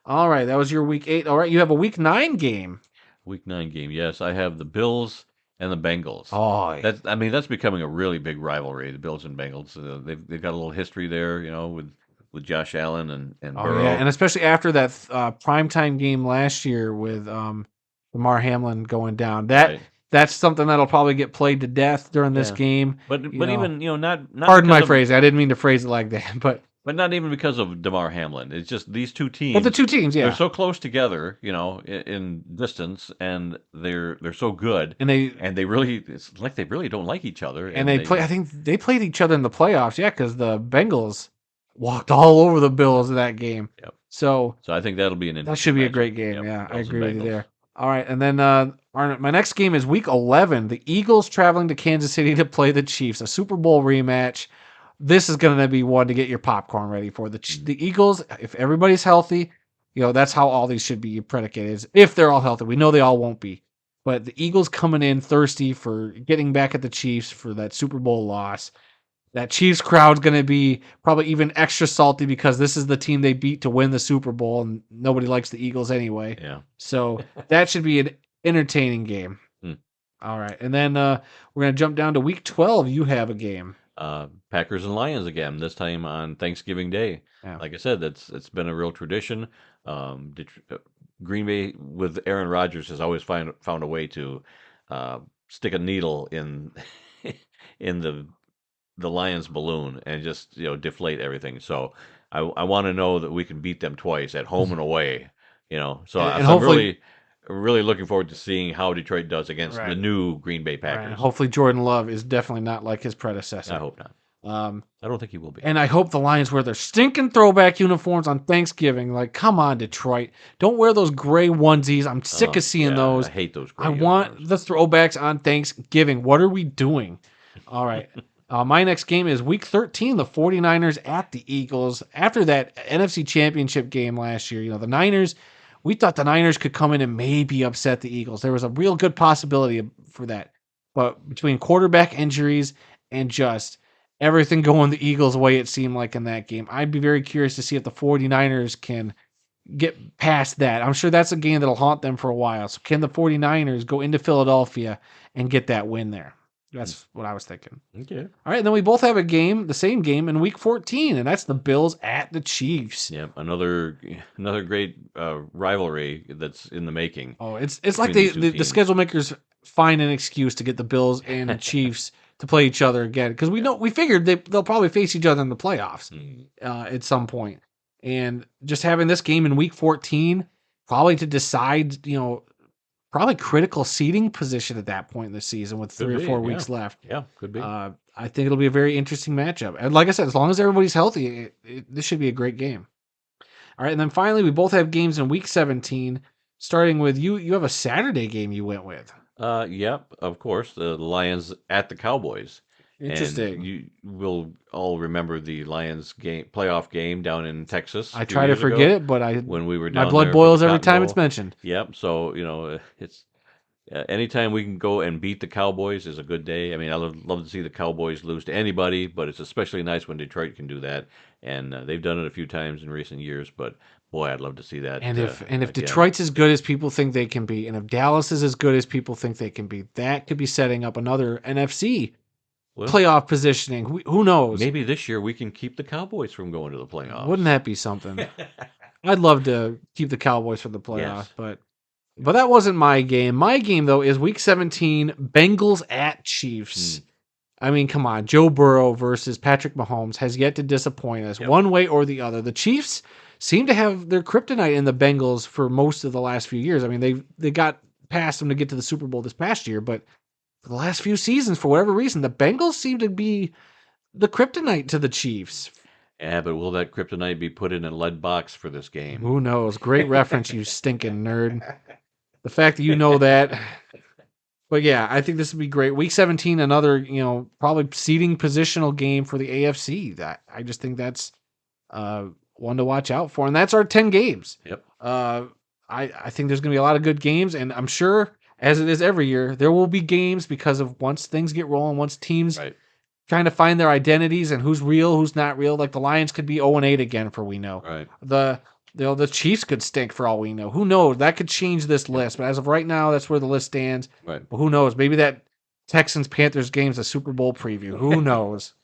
all right, that was your week 8. All right, you have a week 9 game. Week 9 game. Yes, I have the Bills and the Bengals. Oh, That's becoming a really big rivalry. The Bills and Bengals. They've got a little history there, with Josh Allen and Burrow. yeah, and especially after that primetime game last year with Lamar Hamlin going down. Right. That's something that'll probably get played to death during this Yeah. game. But you know. even not Pardon my because of- phrasing. I didn't mean to phrase it like that, but not even because of Damar Hamlin. It's just these two teams. the two teams, yeah, They're so close together, in distance, and they're so good, and they really it's like they really don't like each other, and they play. I think they played each other in the playoffs, yeah, because the Bengals walked all over the Bills in that game. Yep. So I think that'll be an that should be a matchup. great game. Yep, Yeah, I Bills and agree with you Bengals. there. All right, and then my next game is Week 11. The Eagles traveling to Kansas City to play the Chiefs, a Super Bowl rematch. This is going to be one to get your popcorn ready for. The Eagles, if everybody's healthy, that's how all these should be predicated. Is if they're all healthy. We know they all won't be. But the Eagles coming in thirsty for getting back at the Chiefs for that Super Bowl loss. That Chiefs crowd's going to be probably even extra salty because this is the team they beat to win the Super Bowl, and nobody likes the Eagles anyway. Yeah. So that should be an entertaining game. All right. And then we're going to jump down to Week 12. You have a game. Packers and Lions again, this time on Thanksgiving Day. Yeah. Like I said, it's been a real tradition. Green Bay with Aaron Rodgers has always found a way to stick a needle in in the Lions balloon and just deflate everything. So I want to know that we can beat them twice at home and away. So And I'm hopefully- really looking forward to seeing how Detroit does against Right. the new Green Bay Right. Packers. Hopefully Jordan Love is definitely not like his predecessor. I hope not. I don't think he will be. And I hope the Lions wear their stinking throwback uniforms on Thanksgiving. Like, come on, Detroit. Don't wear those gray onesies. I'm sick of seeing Yeah, those. I hate those. I gray want uniforms. the throwbacks on Thanksgiving. What are we doing? All right. My next game is Week 13, the 49ers at the Eagles. After that NFC Championship game last year, the Niners, we thought the Niners could come in and maybe upset the Eagles. There was a real good possibility for that. But between quarterback injuries and just everything going the Eagles' way, it seemed like in that game, I'd be very curious to see if the 49ers can get past that. I'm sure that's a game that'll haunt them for a while. So can the 49ers go into Philadelphia and get that win there? That's what I was thinking. Okay. All right, and then we both have a game, the same game in Week 14, and that's the Bills at the Chiefs. Yeah, another great rivalry that's in the making. Oh, it's like Between these two the teams. schedule makers find an excuse to get the Bills and the Chiefs to play each other again because we figured they'll probably face each other in the playoffs at some point, and just having this game in Week 14 probably to decide, probably critical seeding position at that point in the season with 3 or 4 weeks left. Yeah, could be. I think it'll be a very interesting matchup. And like I said, as long as everybody's healthy, this should be a great game. All right, and then finally, we both have games in Week 17, starting with you. You have a Saturday game you went with. Yep, of course. The Lions at the Cowboys. Interesting. And you will all remember the Lions game playoff game down in Texas I a few try to years forget ago it, but when we were my down blood there for the boils every Cotton time it's Bowl. mentioned. Yep. So it's anytime we can go and beat the Cowboys is a good day. I mean, I love to see the Cowboys lose to anybody, but it's especially nice when Detroit can do that. And they've done it a few times in recent years. But boy, I'd love to see that And if again. Detroit's as good as people think they can be, and if Dallas is as good as people think they can be, that could be setting up another NFC Well, playoff positioning. Who knows? maybe this year we can keep the Cowboys from going to the Wouldn't playoffs. that be something? I'd love to keep the Cowboys for the playoffs, Yes. but that wasn't my game. My game though is Week 17, Bengals at Chiefs. Hmm. I mean, come on, Joe Burrow versus Patrick Mahomes has yet to disappoint us Yep. one way or the other. The Chiefs seem to have their kryptonite in the Bengals for most of the last few years. I mean, they got past them to get to the Super Bowl this past year, but for the last few seasons, for whatever reason, the Bengals seem to be the kryptonite to the Chiefs. Yeah, but will that kryptonite be put in a lead box for this game? Who knows? Great reference, you stinking nerd. The fact that you know that. But yeah, I think this would be great. Week 17, another, probably seeding positional game for the AFC. That I just think that's one to watch out for. And that's our 10 games. Yep. I think there's going to be a lot of good games. And I'm sure, as it is every year, there will be games because of once things get rolling, once teams Right. trying to find their identities and who's real, who's not real. Like the Lions could be 0-8 again for we know. Right. The Chiefs could stink for all we know. Who knows? That could change this list. But as of right now, that's where the list stands. Right. But who knows? Maybe that Texans-Panthers game's a Super Bowl preview. Who knows?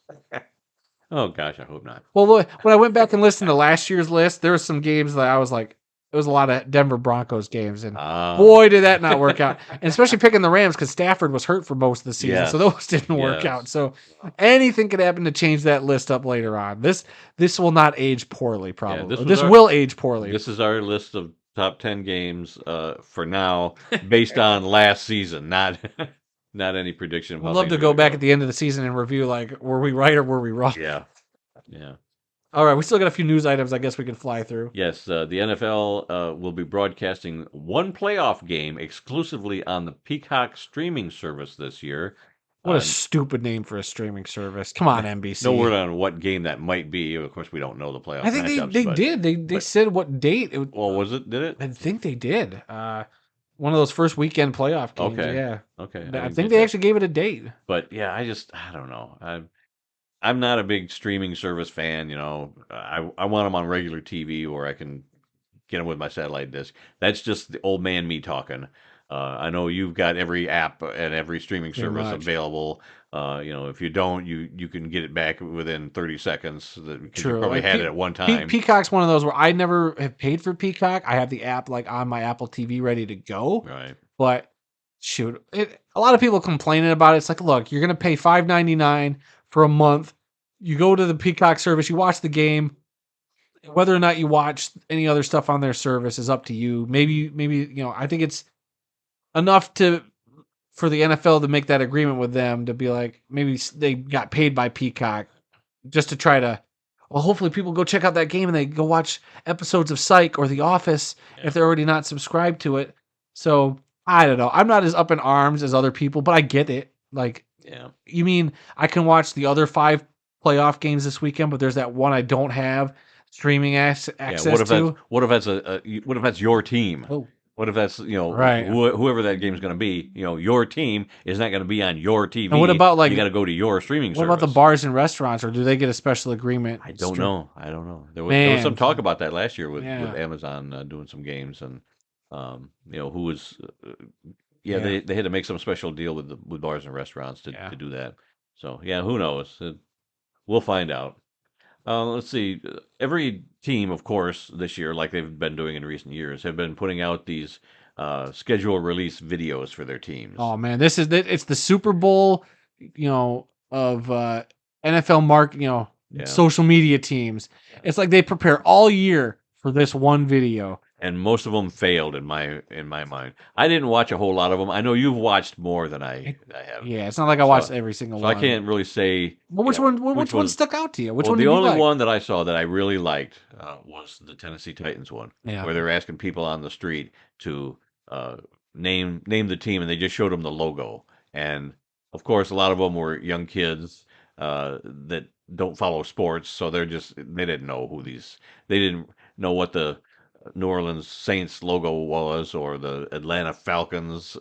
Oh gosh, I hope not. Well, when I went back and listened to last year's list, there were some games that I was like, it was a lot of Denver Broncos games, and boy, did that not work out. And especially picking the Rams because Stafford was hurt for most of the season, Yes. so those didn't work out. So anything could happen to change that list up later on. This will not age poorly, probably. This will age poorly. This is our list of top 10 games for now, based on last season, not any prediction. I'd love to go back at the end of the season and review, like, were we right or were we wrong? Yeah. All right, we still got a few news items I guess we could fly through. Yes, the NFL will be broadcasting one playoff game exclusively on the Peacock streaming service this year. What a stupid name for a streaming service. Come on, NBC. No word on what game that might be. Of course, we don't know the playoff I think matchups, they did. They said what date. Was it? Did it? I think they did. One of those first weekend playoff games. Okay. Yeah. Okay. I think they actually gave it a date. But yeah, I don't know. I'm not a big streaming service fan. I want them on regular TV where I can get them with my satellite dish. That's just the old man me talking. I know you've got every app and every streaming service available. If you don't, you can get it back within 30 seconds because you probably had it at one time. Peacock's one of those where I never have paid for Peacock. I have the app like on my Apple TV ready to go. Right. But shoot, a lot of people complaining about it. It's like, look, you're gonna pay $5.99 for a month. You go to the Peacock service, you watch the game. Whether or not you watch any other stuff on their service is up to you. Maybe I think it's enough for the NFL to make that agreement with them to be like, maybe they got paid by Peacock just to try to, well, hopefully people go check out that game and they go watch episodes of Psych or The Office if they're already not subscribed to it. So I don't know. I'm not as up in arms as other people, but I get it. Like, you mean I can watch the other 5 playoff games this weekend, but there's that one I don't have streaming access to? What if that's your team? Oh. What if that's right. Whoever that game's going to be? Your team is not going to be on your TV. And what about you got to go to your streaming service? What about the bars and restaurants, or do they get a special agreement? I don't know. There was some talk about that last year with Amazon doing some games, and who was they had to make some special deal with bars and restaurants to do that. So who knows? We'll find out. Let's see. Every team, of course, this year, like they've been doing in recent years, have been putting out these schedule release videos for their teams. Oh man, it's the Super Bowl, of NFL social media teams. It's like they prepare all year for this one video. And most of them failed in my mind. I didn't watch a whole lot of them. I know you've watched more than I have. Yeah, it's not like I watched every single one. So I can't really say. Well, which one stuck out to you? Which one? The only one that I saw that I really liked was the Tennessee Titans one, where they were asking people on the street to name the team, and they just showed them the logo. And of course, a lot of them were young kids that don't follow sports, so they didn't know they didn't know what the New Orleans Saints logo was or the Atlanta Falcons.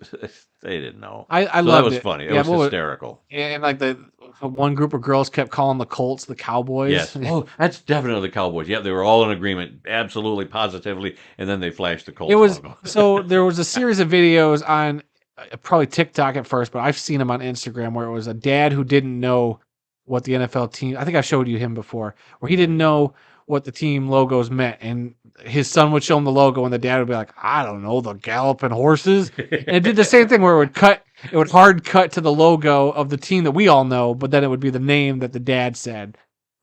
They didn't know. I So that loved was it. funny. It Yeah, was what was, hysterical. and like the one group of girls kept calling the Colts the Cowboys. Yes. Oh, that's definitely the Cowboys. Yep, they were all in agreement, absolutely, positively, and then they flashed the It Colts was logo. so there was a series of videos on probably TikTok at first, but I've seen them on Instagram where it was a dad who didn't know what the NFL team. I think I showed you him before, where he didn't know what the team logos meant, and his son would show him the logo, and the dad would be like, "I don't know, the galloping horses." And it did the same thing where it would hard cut to the logo of the team that we all know, but then it would be the name that the dad said.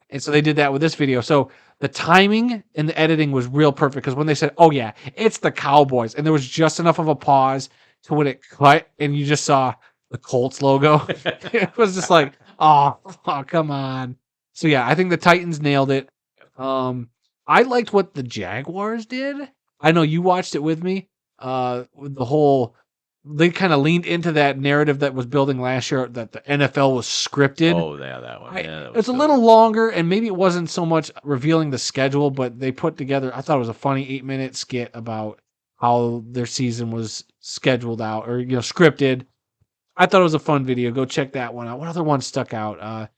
And so they did that with this video. So the timing and the editing was real perfect because when they said, "Oh yeah, it's the Cowboys," and there was just enough of a pause to when it cut and you just saw the Colts logo, it was just like, oh, come on. So yeah, I think the Titans nailed it. I liked what the Jaguars did. I know you watched it with me. With the whole they kind of leaned into that narrative that was building last year that the NFL was scripted. Oh, yeah, that one. Yeah, that was It's a silly. little longer, and maybe it wasn't so much revealing the schedule, but they put together. I thought it was a funny 8-minute skit about how their season was scheduled out or scripted. I thought it was a fun video. Go check that one out. What other one stuck out?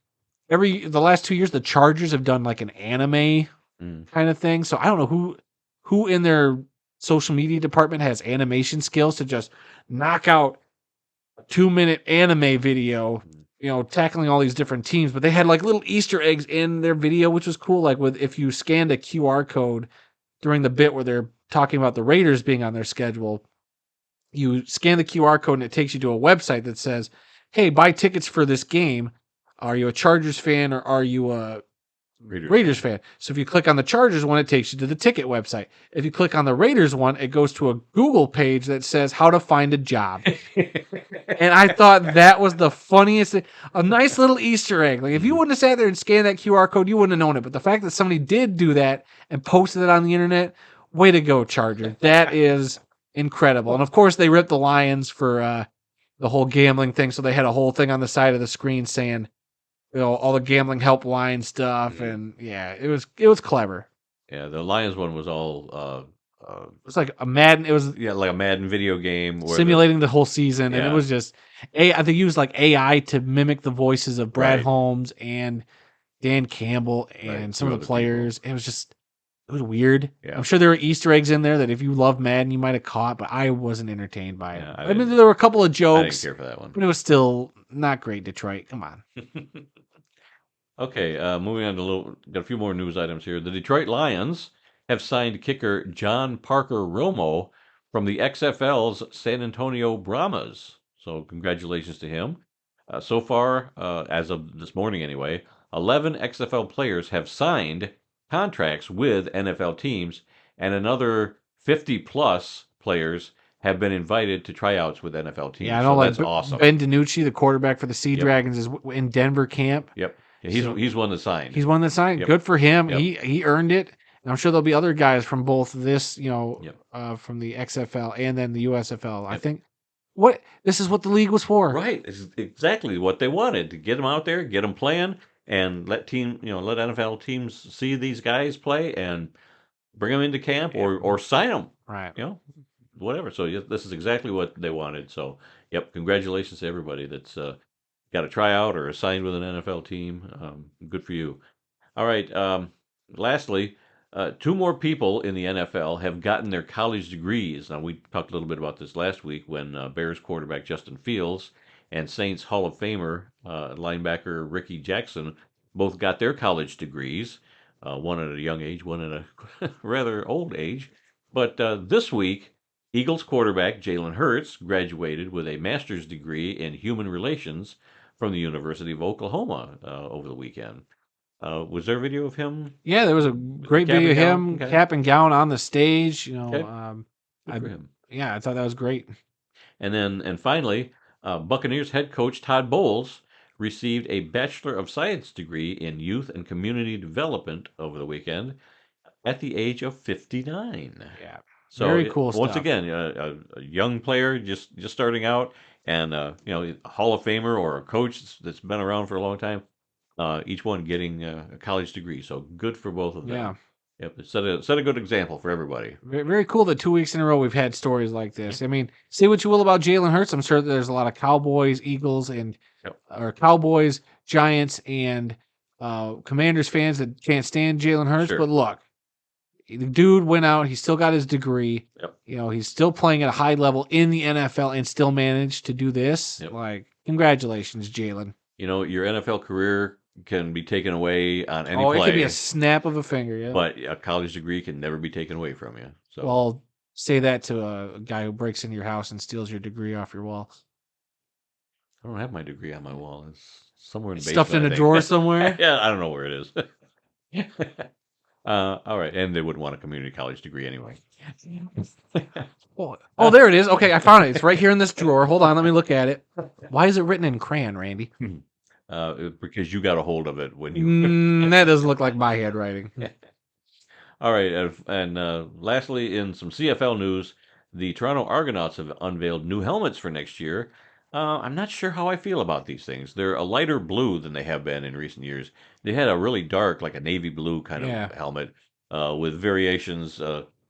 The last 2 years, the Chargers have done like an anime Mm. kind of thing. So I don't know who in their social media department has animation skills to just knock out a 2-minute anime video, tackling all these different teams. But they had like little Easter eggs in their video, which was cool. Like with if you scanned a QR code during the bit where they're talking about the Raiders being on their schedule, you scan the QR code and it takes you to a website that says, "Hey, buy tickets for this game. Are you a Chargers fan or are you a Raiders fan?" So if you click on the Chargers one, it takes you to the ticket website. If you click on the Raiders one, it goes to a Google page that says how to find a job. And I thought that was the funniest thing. A nice little Easter egg. Like if you wouldn't have sat there and scanned that QR code, you wouldn't have known it. But the fact that somebody did do that and posted it on the internet, way to go, Chargers. That is incredible. And of course, they ripped the Lions for the whole gambling thing. So they had a whole thing on the side of the screen saying, all the gambling helpline stuff, and yeah, it was clever. Yeah, the Lions one was all It was like a Madden. It was like a Madden video game where simulating the whole season, and it Yeah. was just I think used like AI to mimic the voices of Brad Right. Holmes and Dan Campbell and Right, some two of the other people. players. It was weird. Yeah. I'm sure there were Easter eggs in there that if you love Madden, you might have caught, but I wasn't entertained by it. Yeah, I mean, there were a couple of I didn't jokes, care for that one. but it was still not great. Detroit, come on. Okay, moving on got a few more news items here. The Detroit Lions have signed kicker John Parker Romo from the XFL's San Antonio Brahmas. So congratulations to him. So far, as of this morning anyway, 11 XFL players have signed contracts with NFL teams, and another 50 plus players have been invited to tryouts with NFL teams. Yeah, I know. So Like that's awesome. Ben DiNucci, the quarterback for the Sea Yep. Dragons, is in Denver camp. Yep. Yeah, he's one that signed. He's one that signed. Yep. Good for him. Yep. He earned it. And I'm sure there'll be other guys from both this, Yep. from the XFL and then the USFL. I think this is what the league was for. Right. This is exactly what they wanted, to get them out there, get them playing, and let NFL teams see these guys play and bring them into camp or sign them. Right. Whatever. So this is exactly what they wanted. So, yep. Congratulations to everybody that's got a tryout or signed with an NFL team. Good for you. All right. Lastly, two more people in the NFL have gotten their college degrees. Now, we talked a little bit about this last week when Bears quarterback Justin Fields and Saints Hall of Famer linebacker Ricky Jackson both got their college degrees, one at a young age, one at a rather old age. But this week, Eagles quarterback Jalen Hurts graduated with a master's degree in human relations from the University of Oklahoma over the weekend. Was there a video of him? Yeah, there was a great Cap video of and gown? him Okay. cap and gown on the stage. Okay. Good for him. Yeah, I thought that was great. And finally, Buccaneers head coach Todd Bowles received a Bachelor of Science degree in Youth and Community Development over the weekend at the age of 59. Yeah. So Very cool once stuff. again, a young player just starting out, and a Hall of Famer or a coach that's been around for a long time. Each one getting a college degree. So good for both of Yeah. them. Yep, it set a good example for everybody. Very cool that 2 weeks in a row we've had stories like this. I mean, say what you will about Jalen Hurts. I'm sure that there's a lot of Cowboys, Eagles, and Yep. or Cowboys, Giants, and Commanders fans that can't stand Jalen Hurts. But Sure. look, the dude went out. He still got his degree. Yep. He's still playing at a high level in the NFL and still managed to do this. Yep. Like, congratulations, Jalen. Your NFL career can be taken away on any Oh, it could be a play, snap of a finger. Yeah. but a college degree can never be taken away from you. So Well, say that to a guy who breaks into your house and steals your degree off your wall. I don't have my degree on my wall. It's somewhere in the Stuffed in basement, a I think. drawer somewhere. Yeah, I don't know where it is. All right, and they wouldn't want a community college degree anyway. Oh, there it is. Okay, I found it. It's right here in this drawer. Hold on, let me look at it. Why is it written in crayon, Randy? Because you got a hold of it when you. That doesn't look like my handwriting. All right, and lastly, in some CFL news, the Toronto Argonauts have unveiled new helmets for next year. I'm not sure how I feel about these things. They're a lighter blue than they have been in recent years. They had a really dark, like a navy blue kind Yeah. of helmet with variations.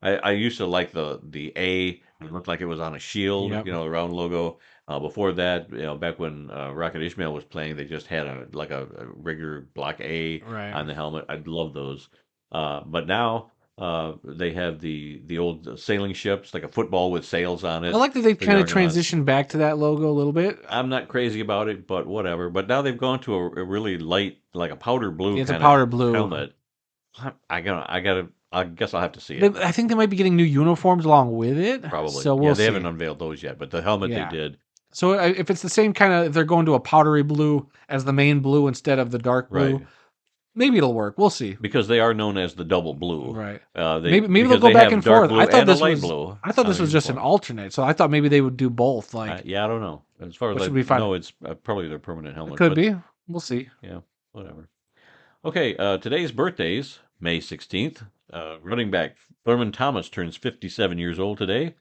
I used to like the A. It looked like it was on a shield, Yep. the round logo. Before that, back when Rocket Ishmael was playing, they just had a regular block A Right. on the helmet. I love those. But now they have the old sailing ships, like a football with sails on it. I like that they've for the kind of Argonauts. transitioned back to that logo a little bit. I'm not crazy about it, but whatever. But now they've gone to a really light, like a powder blue It's a kind powder of blue. helmet. I guess I'll have to see it. I think they might be getting new uniforms along with it. Probably. So we'll Yeah, they see. haven't unveiled those yet, but the helmet Yeah. they did. So if it's the same kind of, if they're going to a powdery blue as the main blue instead of the dark blue, Right. maybe it'll work. We'll see. Because they are known as the double blue. Right. Maybe they'll go back and forth. I thought this was just an alternate. So I thought maybe they would do both. Like, yeah, I don't know. As far as Which I would be fine. know, it's probably their permanent helmet. it could but be. We'll see. Yeah, whatever. Okay, today's birthdays, May 16th. Running back Thurman Thomas turns 57 years old today.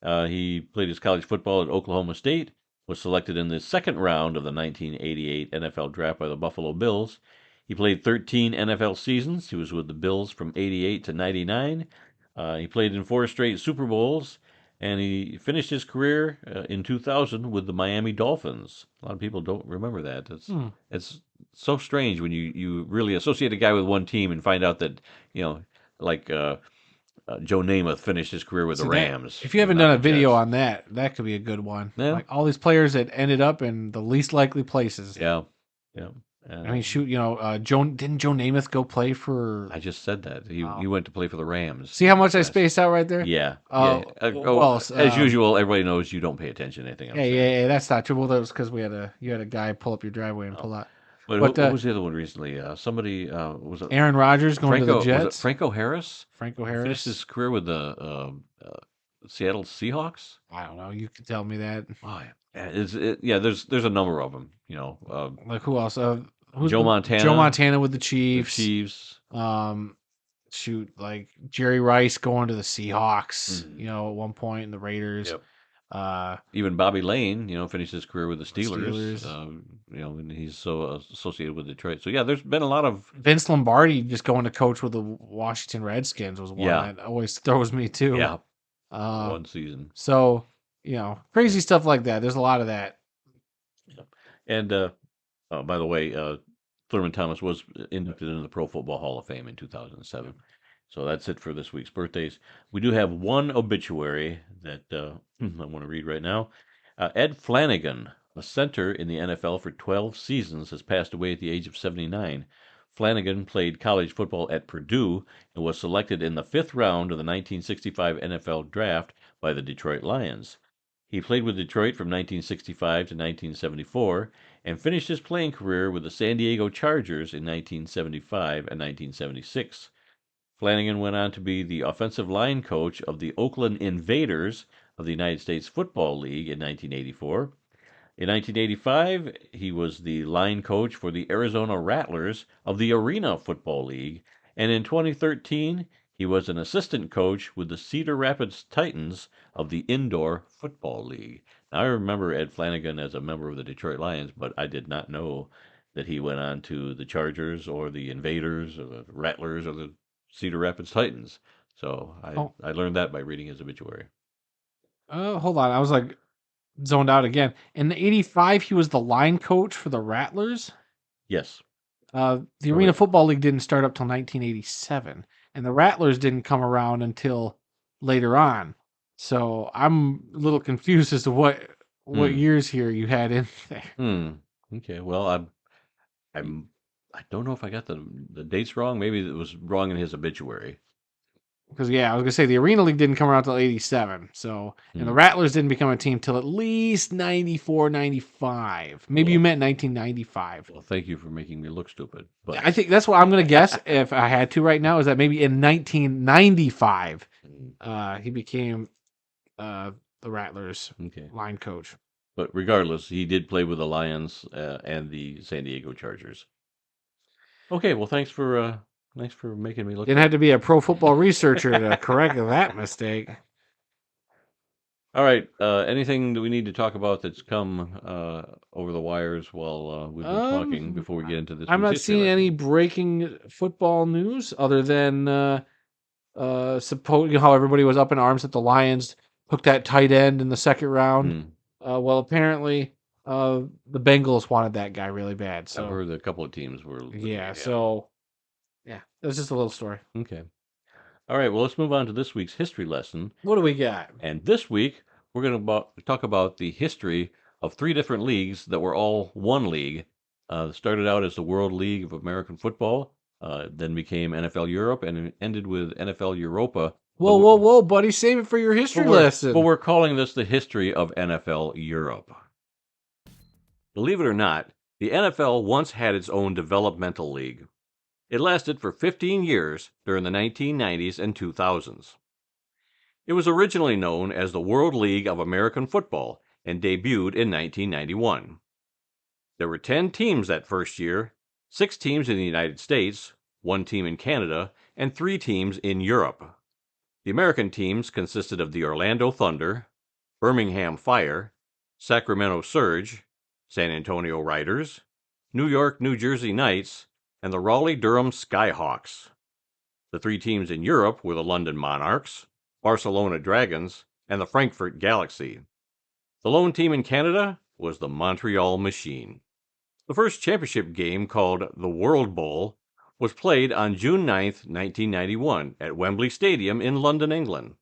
He played his college football at Oklahoma State, was selected in the second round of the 1988 NFL Draft by the Buffalo Bills. He played 13 NFL seasons. He was with the Bills from 88 to 99. He played in 4 straight Super Bowls, and he finished his career in 2000 with the Miami Dolphins. A lot of people don't remember that. It's so strange when you really associate a guy with one team and find out that, like Joe Namath finished his career with the Rams. If you haven't done a video on that, that could be a good one. Yeah. Like all these players that ended up in the least likely places. Yeah. I mean, shoot, didn't Joe Namath go play for? I just said that he went to play for the Rams. See how much I spaced out right there? Yeah. Well, as usual, everybody knows you don't pay attention to anything. Yeah. That's not true. Well, that was because you had a guy pull up your driveway and pull out. But who was the other one recently? Somebody was it Aaron Rodgers going to the Jets? Was it Franco Harris? Franco Harris finished his career with the Seattle Seahawks. I don't know. You can tell me that. Oh, yeah. There's a number of them. Like who else? Joe Montana. Joe Montana with the Chiefs. The Chiefs. Like Jerry Rice going to the Seahawks. At one point in the Raiders. Yep. Even Bobby Lane, finished his career with the Steelers. And he's so associated with Detroit. So yeah, there's been a lot of Vince Lombardi just going to coach with the Washington Redskins was one that always throws me too. Yeah, one season. So crazy stuff like that. There's a lot of that. And by the way, Thurman Thomas was inducted into the Pro Football Hall of Fame in 2007. So that's it for this week's birthdays. We do have one obituary that I want to read right now. Ed Flanagan, a center in the NFL for 12 seasons, has passed away at the age of 79. Flanagan played college football at Purdue and was selected in the 5th round of the 1965 NFL Draft by the Detroit Lions. He played with Detroit from 1965 to 1974 and finished his playing career with the San Diego Chargers in 1975 and 1976. Flanagan went on to be the offensive line coach of the Oakland Invaders of the United States Football League in 1984. In 1985, he was the line coach for the Arizona Rattlers of the Arena Football League, and in 2013, He was an assistant coach with the Cedar Rapids Titans of the Indoor Football League. Now, I remember Ed Flanagan as a member of the Detroit Lions, but I did not know that he went on to the Chargers or the Invaders or the Rattlers or the Cedar Rapids Titans. So Oh, I learned that by reading his obituary. hold on. I was like zoned out again. In '85, he was the line coach for the Rattlers. Yes. The Arena Football League didn't start up till 1987, and the Rattlers didn't come around until later on. So I'm a little confused as to what years here you had in there. Okay. Well, I don't know if I got the dates wrong. Maybe it was wrong in his obituary. Because I was gonna say the Arena League didn't come around till '87. So and the Rattlers didn't become a team till at least '94, '95. Maybe you meant 1995. Well, thank you for making me look stupid. But I think that's what I'm gonna guess if I had to right now is that maybe in 1995 he became the Rattlers line coach. But regardless, he did play with the Lions and the San Diego Chargers. Okay, well, thanks for making me look. Didn't have to be a pro football researcher to correct that mistake. All right. Anything that we need to talk about that's come over the wires while we've been talking before we get into this? I'm not seeing any breaking football news other than suppose how everybody was up in arms that the Lions took that tight end in the second round. Well, apparently the Bengals wanted that guy really bad. So I've heard a couple of teams were. That's just a little story. Okay. All right, well, let's move on to this week's history lesson. What do we got? And this week, we're going to talk about the history of 3 different leagues that were all one league. Started out as the World League of American Football, then became NFL Europe, and ended with NFL Europa. Whoa, buddy, save it for your history lesson. But we're calling this the history of NFL Europe. Believe it or not, the NFL once had its own developmental league. It lasted for 15 years during the 1990s and 2000s. It was originally known as the World League of American Football and debuted in 1991. There were 10 teams that first year, 6 teams in the United States, 1 team in Canada, and 3 teams in Europe. The American teams consisted of the Orlando Thunder, Birmingham Fire, Sacramento Surge, San Antonio Riders, New York, New Jersey Knights, and the Raleigh-Durham Skyhawks. The 3 teams in Europe were the London Monarchs, Barcelona Dragons, and the Frankfurt Galaxy. The lone team in Canada was the Montreal Machine. The first championship game, called the World Bowl, was played on June 9, 1991, at Wembley Stadium in London, England.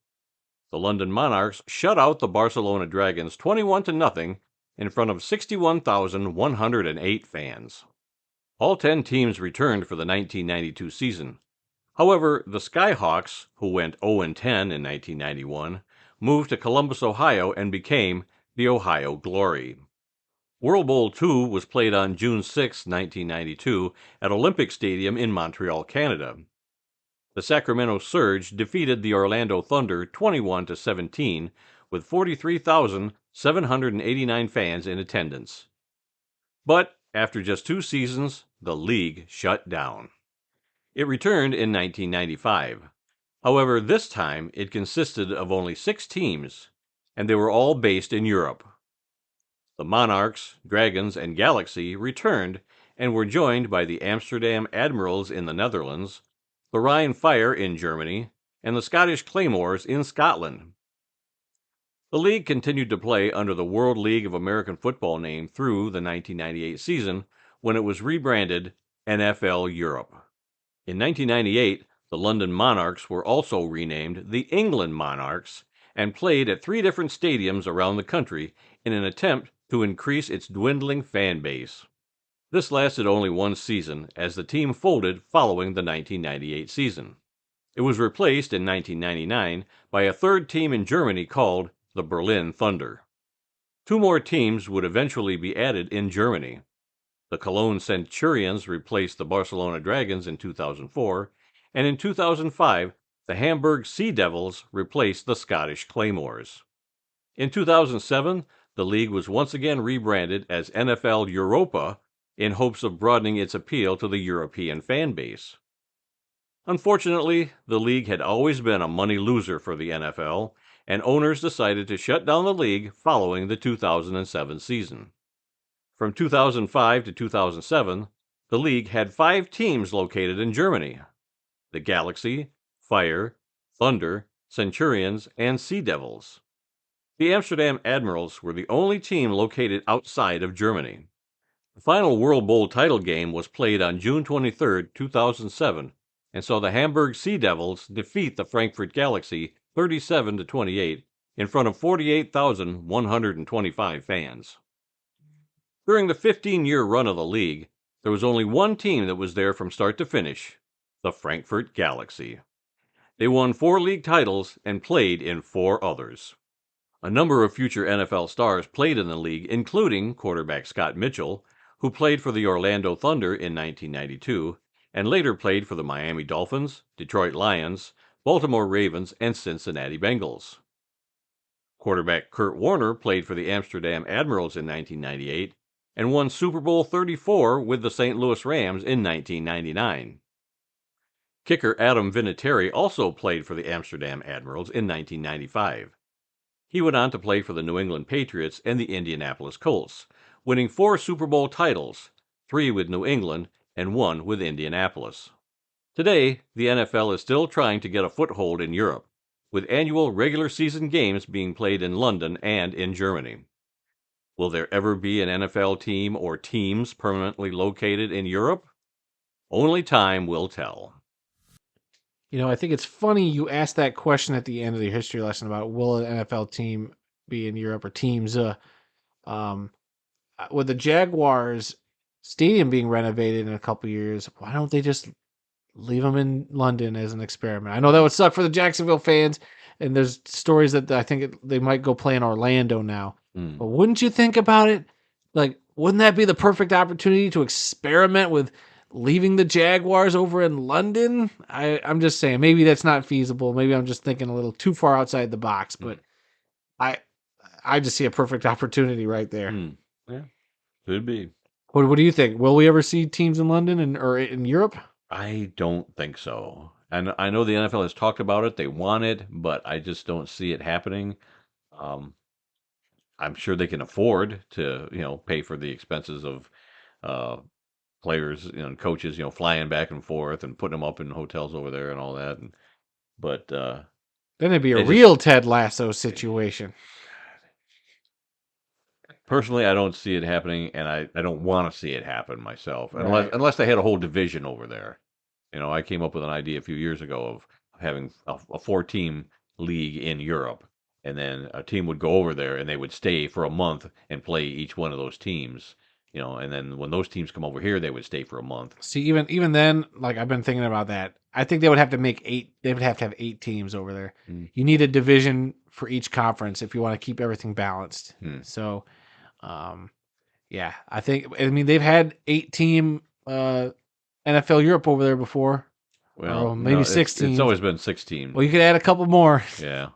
The London Monarchs shut out the Barcelona Dragons 21-0 in front of 61,108 fans. All 10 teams returned for the 1992 season. However, the Skyhawks, who went 0-10 in 1991, moved to Columbus, Ohio, and became the Ohio Glory. World Bowl II was played on June 6, 1992, at Olympic Stadium in Montreal, Canada. The Sacramento Surge defeated the Orlando Thunder 21-17, with 43,789 fans in attendance. But after just 2 seasons, the league shut down. It returned in 1995. However, this time it consisted of only 6 teams, and they were all based in Europe. The Monarchs, Dragons, and Galaxy returned and were joined by the Amsterdam Admirals in the Netherlands, the Rhine Fire in Germany, and the Scottish Claymores in Scotland. The league continued to play under the World League of American Football name through the 1998 season, when it was rebranded NFL Europe. In 1998, the London Monarchs were also renamed the England Monarchs and played at 3 different stadiums around the country in an attempt to increase its dwindling fan base. This lasted only 1 season, as the team folded following the 1998 season. It was replaced in 1999 by a 3rd team in Germany called the Berlin Thunder. 2 more teams would eventually be added in Germany. The Cologne Centurions replaced the Barcelona Dragons in 2004, and in 2005, the Hamburg Sea Devils replaced the Scottish Claymores. In 2007, the league was once again rebranded as NFL Europa in hopes of broadening its appeal to the European fan base. Unfortunately, the league had always been a money loser for the NFL, and owners decided to shut down the league following the 2007 season. From 2005 to 2007, the league had 5 teams located in Germany: the Galaxy, Fire, Thunder, Centurions, and Sea Devils. The Amsterdam Admirals were the only team located outside of Germany. The final World Bowl title game was played on June 23, 2007, and saw the Hamburg Sea Devils defeat the Frankfurt Galaxy 37-28 in front of 48,125 fans. During the 15-year run of the league, there was only one team that was there from start to finish: the Frankfurt Galaxy. They won 4 league titles and played in 4 others. A number of future NFL stars played in the league, including quarterback Scott Mitchell, who played for the Orlando Thunder in 1992, and later played for the Miami Dolphins, Detroit Lions, Baltimore Ravens, and Cincinnati Bengals. Quarterback Kurt Warner played for the Amsterdam Admirals in 1998 and won Super Bowl 34 with the St. Louis Rams in 1999. Kicker Adam Vinatieri also played for the Amsterdam Admirals in 1995. He went on to play for the New England Patriots and the Indianapolis Colts, winning 4 Super Bowl titles, 3 with New England and 1 with Indianapolis. Today, the NFL is still trying to get a foothold in Europe, with annual regular season games being played in London and in Germany. Will there ever be an NFL team or teams permanently located in Europe? Only time will tell. I think it's funny you asked that question at the end of the history lesson about will an NFL team be in Europe or teams. With the Jaguars stadium being renovated in a couple years, why don't they just leave them in London as an experiment? I know that would suck for the Jacksonville fans, and there's stories that I think they might go play in Orlando now. But wouldn't you think about it? Like, wouldn't that be the perfect opportunity to experiment with leaving the Jaguars over in London? I'm just saying, maybe that's not feasible. Maybe I'm just thinking a little too far outside the box, but I just see a perfect opportunity right there. Yeah, could be. What do you think? Will we ever see teams in London or in Europe? I don't think so. And I know the NFL has talked about it. They want it, but I just don't see it happening. I'm sure they can afford to, pay for the expenses of players and coaches, flying back and forth and putting them up in hotels over there and all that. But then it'd be a real Ted Lasso situation. Personally, I don't see it happening, and I don't want to see it happen myself, unless they had a whole division over there. I came up with an idea a few years ago of having a 4-team league in Europe, and then a team would go over there and they would stay for a month and play each one of those teams. And then when those teams come over here, they would stay for a month. See, even then, like I've been thinking about that. I think they would have to make 8. They would have to have 8 teams over there. You need a division for each conference if you want to keep everything balanced. So, yeah, I mean, they've had 8-team NFL Europe over there before. Well, maybe 16. It's always been 16. Well, you could add a couple more. Yeah,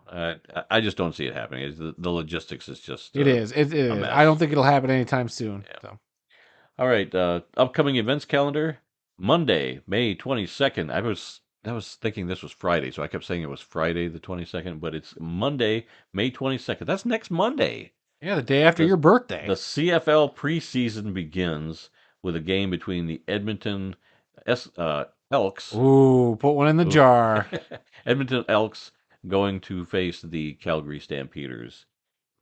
I just don't see it happening. The logistics is just it is. I don't think it'll happen anytime soon. Yeah. So. All right, upcoming events calendar. Monday, May 22nd. I was thinking this was Friday, so I kept saying it was Friday the 22nd, but it's Monday, May 22nd. That's next Monday. Yeah, the day after your birthday. The CFL preseason begins with a game between the Edmonton Elks. Ooh, put one in the jar. Edmonton Elks going to face the Calgary Stampeders.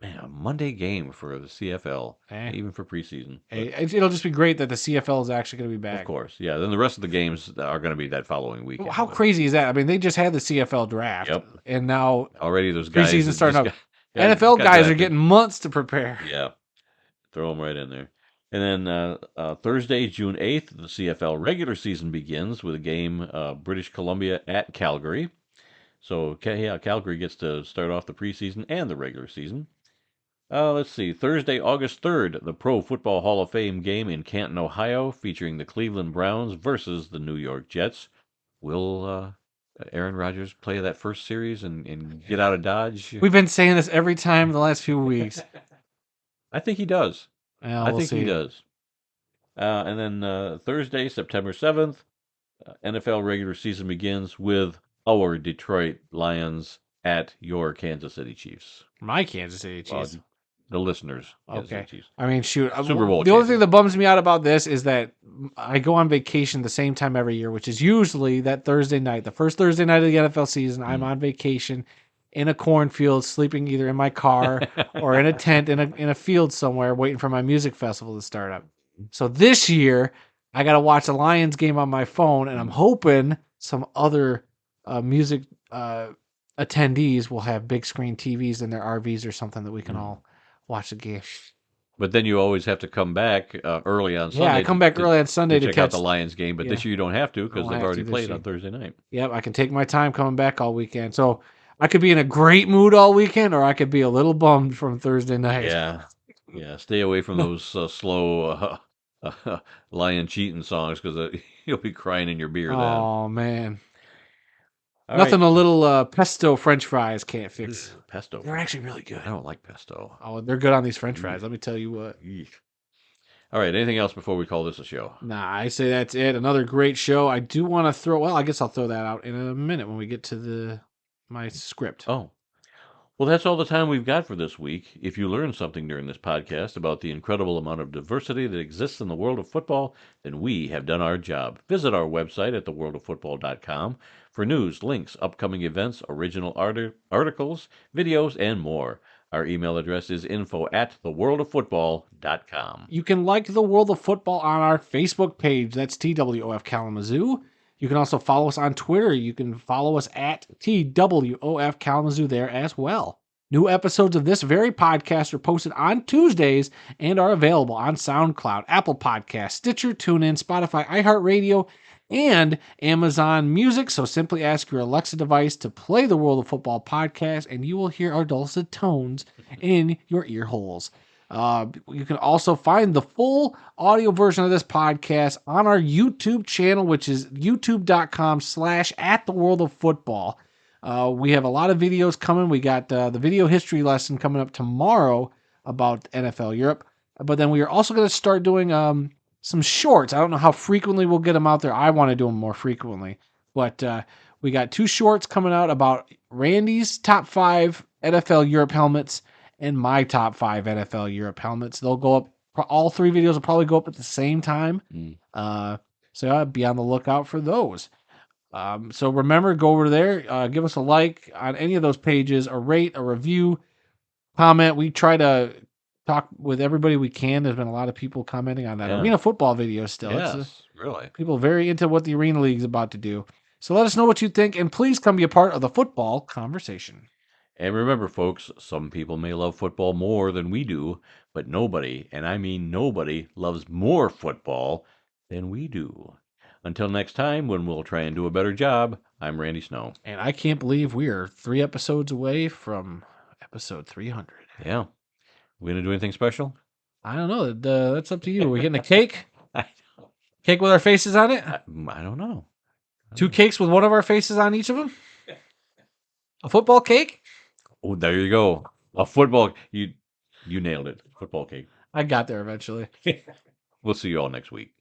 Man, a Monday game for the CFL, even for preseason. It'll just be great that the CFL is actually going to be back. Of course, yeah. Then the rest of the games are going to be that following weekend. How crazy is that? I mean, they just had the CFL draft. Yep. And now already those guys preseason starting up. NFL guys are getting months to prepare. Yeah. Throw them right in there. And then Thursday, June 8th, the CFL regular season begins with a game, British Columbia at Calgary. So, Calgary gets to start off the preseason and the regular season. Let's see. Thursday, August 3rd, the Pro Football Hall of Fame game in Canton, Ohio, featuring the Cleveland Browns versus the New York Jets. Will Aaron Rodgers play that first series and get out of Dodge? We've been saying this every time the last few weeks. I think he does. Well, I think he does. And then Thursday, September 7th, NFL regular season begins with our Detroit Lions at your Kansas City Chiefs. My Kansas City Well, Chiefs. the listeners. Kansas Okay. City Chiefs. I mean, shoot. Super Bowl The only thing champion. that bums me out about this is that I go on vacation the same time every year, which is usually that Thursday night, the first Thursday night of the NFL season. I'm on vacation in a cornfield, sleeping either in my car or in a tent in a field somewhere, waiting for my music festival to start up. So this year, I got to watch a Lions game on my phone, and I'm hoping some other music attendees will have big screen TVs in their RVs or something that we can all watch the game. But then you always have to come back early on Sunday. Yeah, I come back early on Sunday to check catch out the Lions game. But this year you don't have to because they've already played on Thursday night. Yep, I can take my time coming back all weekend. So I could be in a great mood all weekend, or I could be a little bummed from Thursday night. Yeah. Stay away from those slow lion cheating songs because you'll be crying in your beer then. Oh man. All Nothing right. a little pesto French fries can't fix. Pesto. They're actually really good. I don't like pesto. Oh, they're good on these French fries. Let me tell you what. All right. Anything else before we call this a show? Nah, I say that's it. Another great show. I do want to throw. Well, I guess I'll throw that out in a minute when we get to my script. Oh. Well, that's all the time we've got for this week. If you learned something during this podcast about the incredible amount of diversity that exists in the world of football, then we have done our job. Visit our website at theworldoffootball.com for news, links, upcoming events, original articles, videos, and more. Our email address is info@theworldoffootball.com. You can like The World of Football on our Facebook page. That's TWOF Kalamazoo. You can also follow us on Twitter. You can follow us at TWOF Kalamazoo there as well. New episodes of this very podcast are posted on Tuesdays and are available on SoundCloud, Apple Podcasts, Stitcher, TuneIn, Spotify, iHeartRadio, and Amazon Music. So simply ask your Alexa device to play the World of Football podcast, and you will hear our dulcet tones in your ear holes. You can also find the full audio version of this podcast on our YouTube channel, which is youtube.com/@theworldoffootball. We have a lot of videos coming. We got the video history lesson coming up tomorrow about NFL Europe. But then we are also going to start doing some shorts. I don't know how frequently we'll get them out there. I want to do them more frequently. But we got 2 shorts coming out about Randy's top 5 NFL Europe helmets and my top 5 NFL Europe helmets. They'll go up. All 3 videos will probably go up at the same time. So be on the lookout for those. So remember, go over there, give us a like on any of those pages, a rate, a review, comment. We try to talk with everybody we can. There's been a lot of people commenting on that arena football video still. Yes, really. People very into what the Arena League is about to do. So let us know what you think, and please come be a part of the football conversation. And remember, folks, some people may love football more than we do, but nobody, and I mean nobody, loves more football than we do. Until next time, when we'll try and do a better job, I'm Randy Snow. And I can't believe we are 3 episodes away from episode 300. Yeah. We going to do anything special? I don't know. That's up to you. We're getting a cake? Cake with our faces on it? I don't know. 2 cakes with one of our faces on each of them? A football cake? Oh, there you go. A football. You nailed it. Football cake. I got there eventually. We'll see you all next week.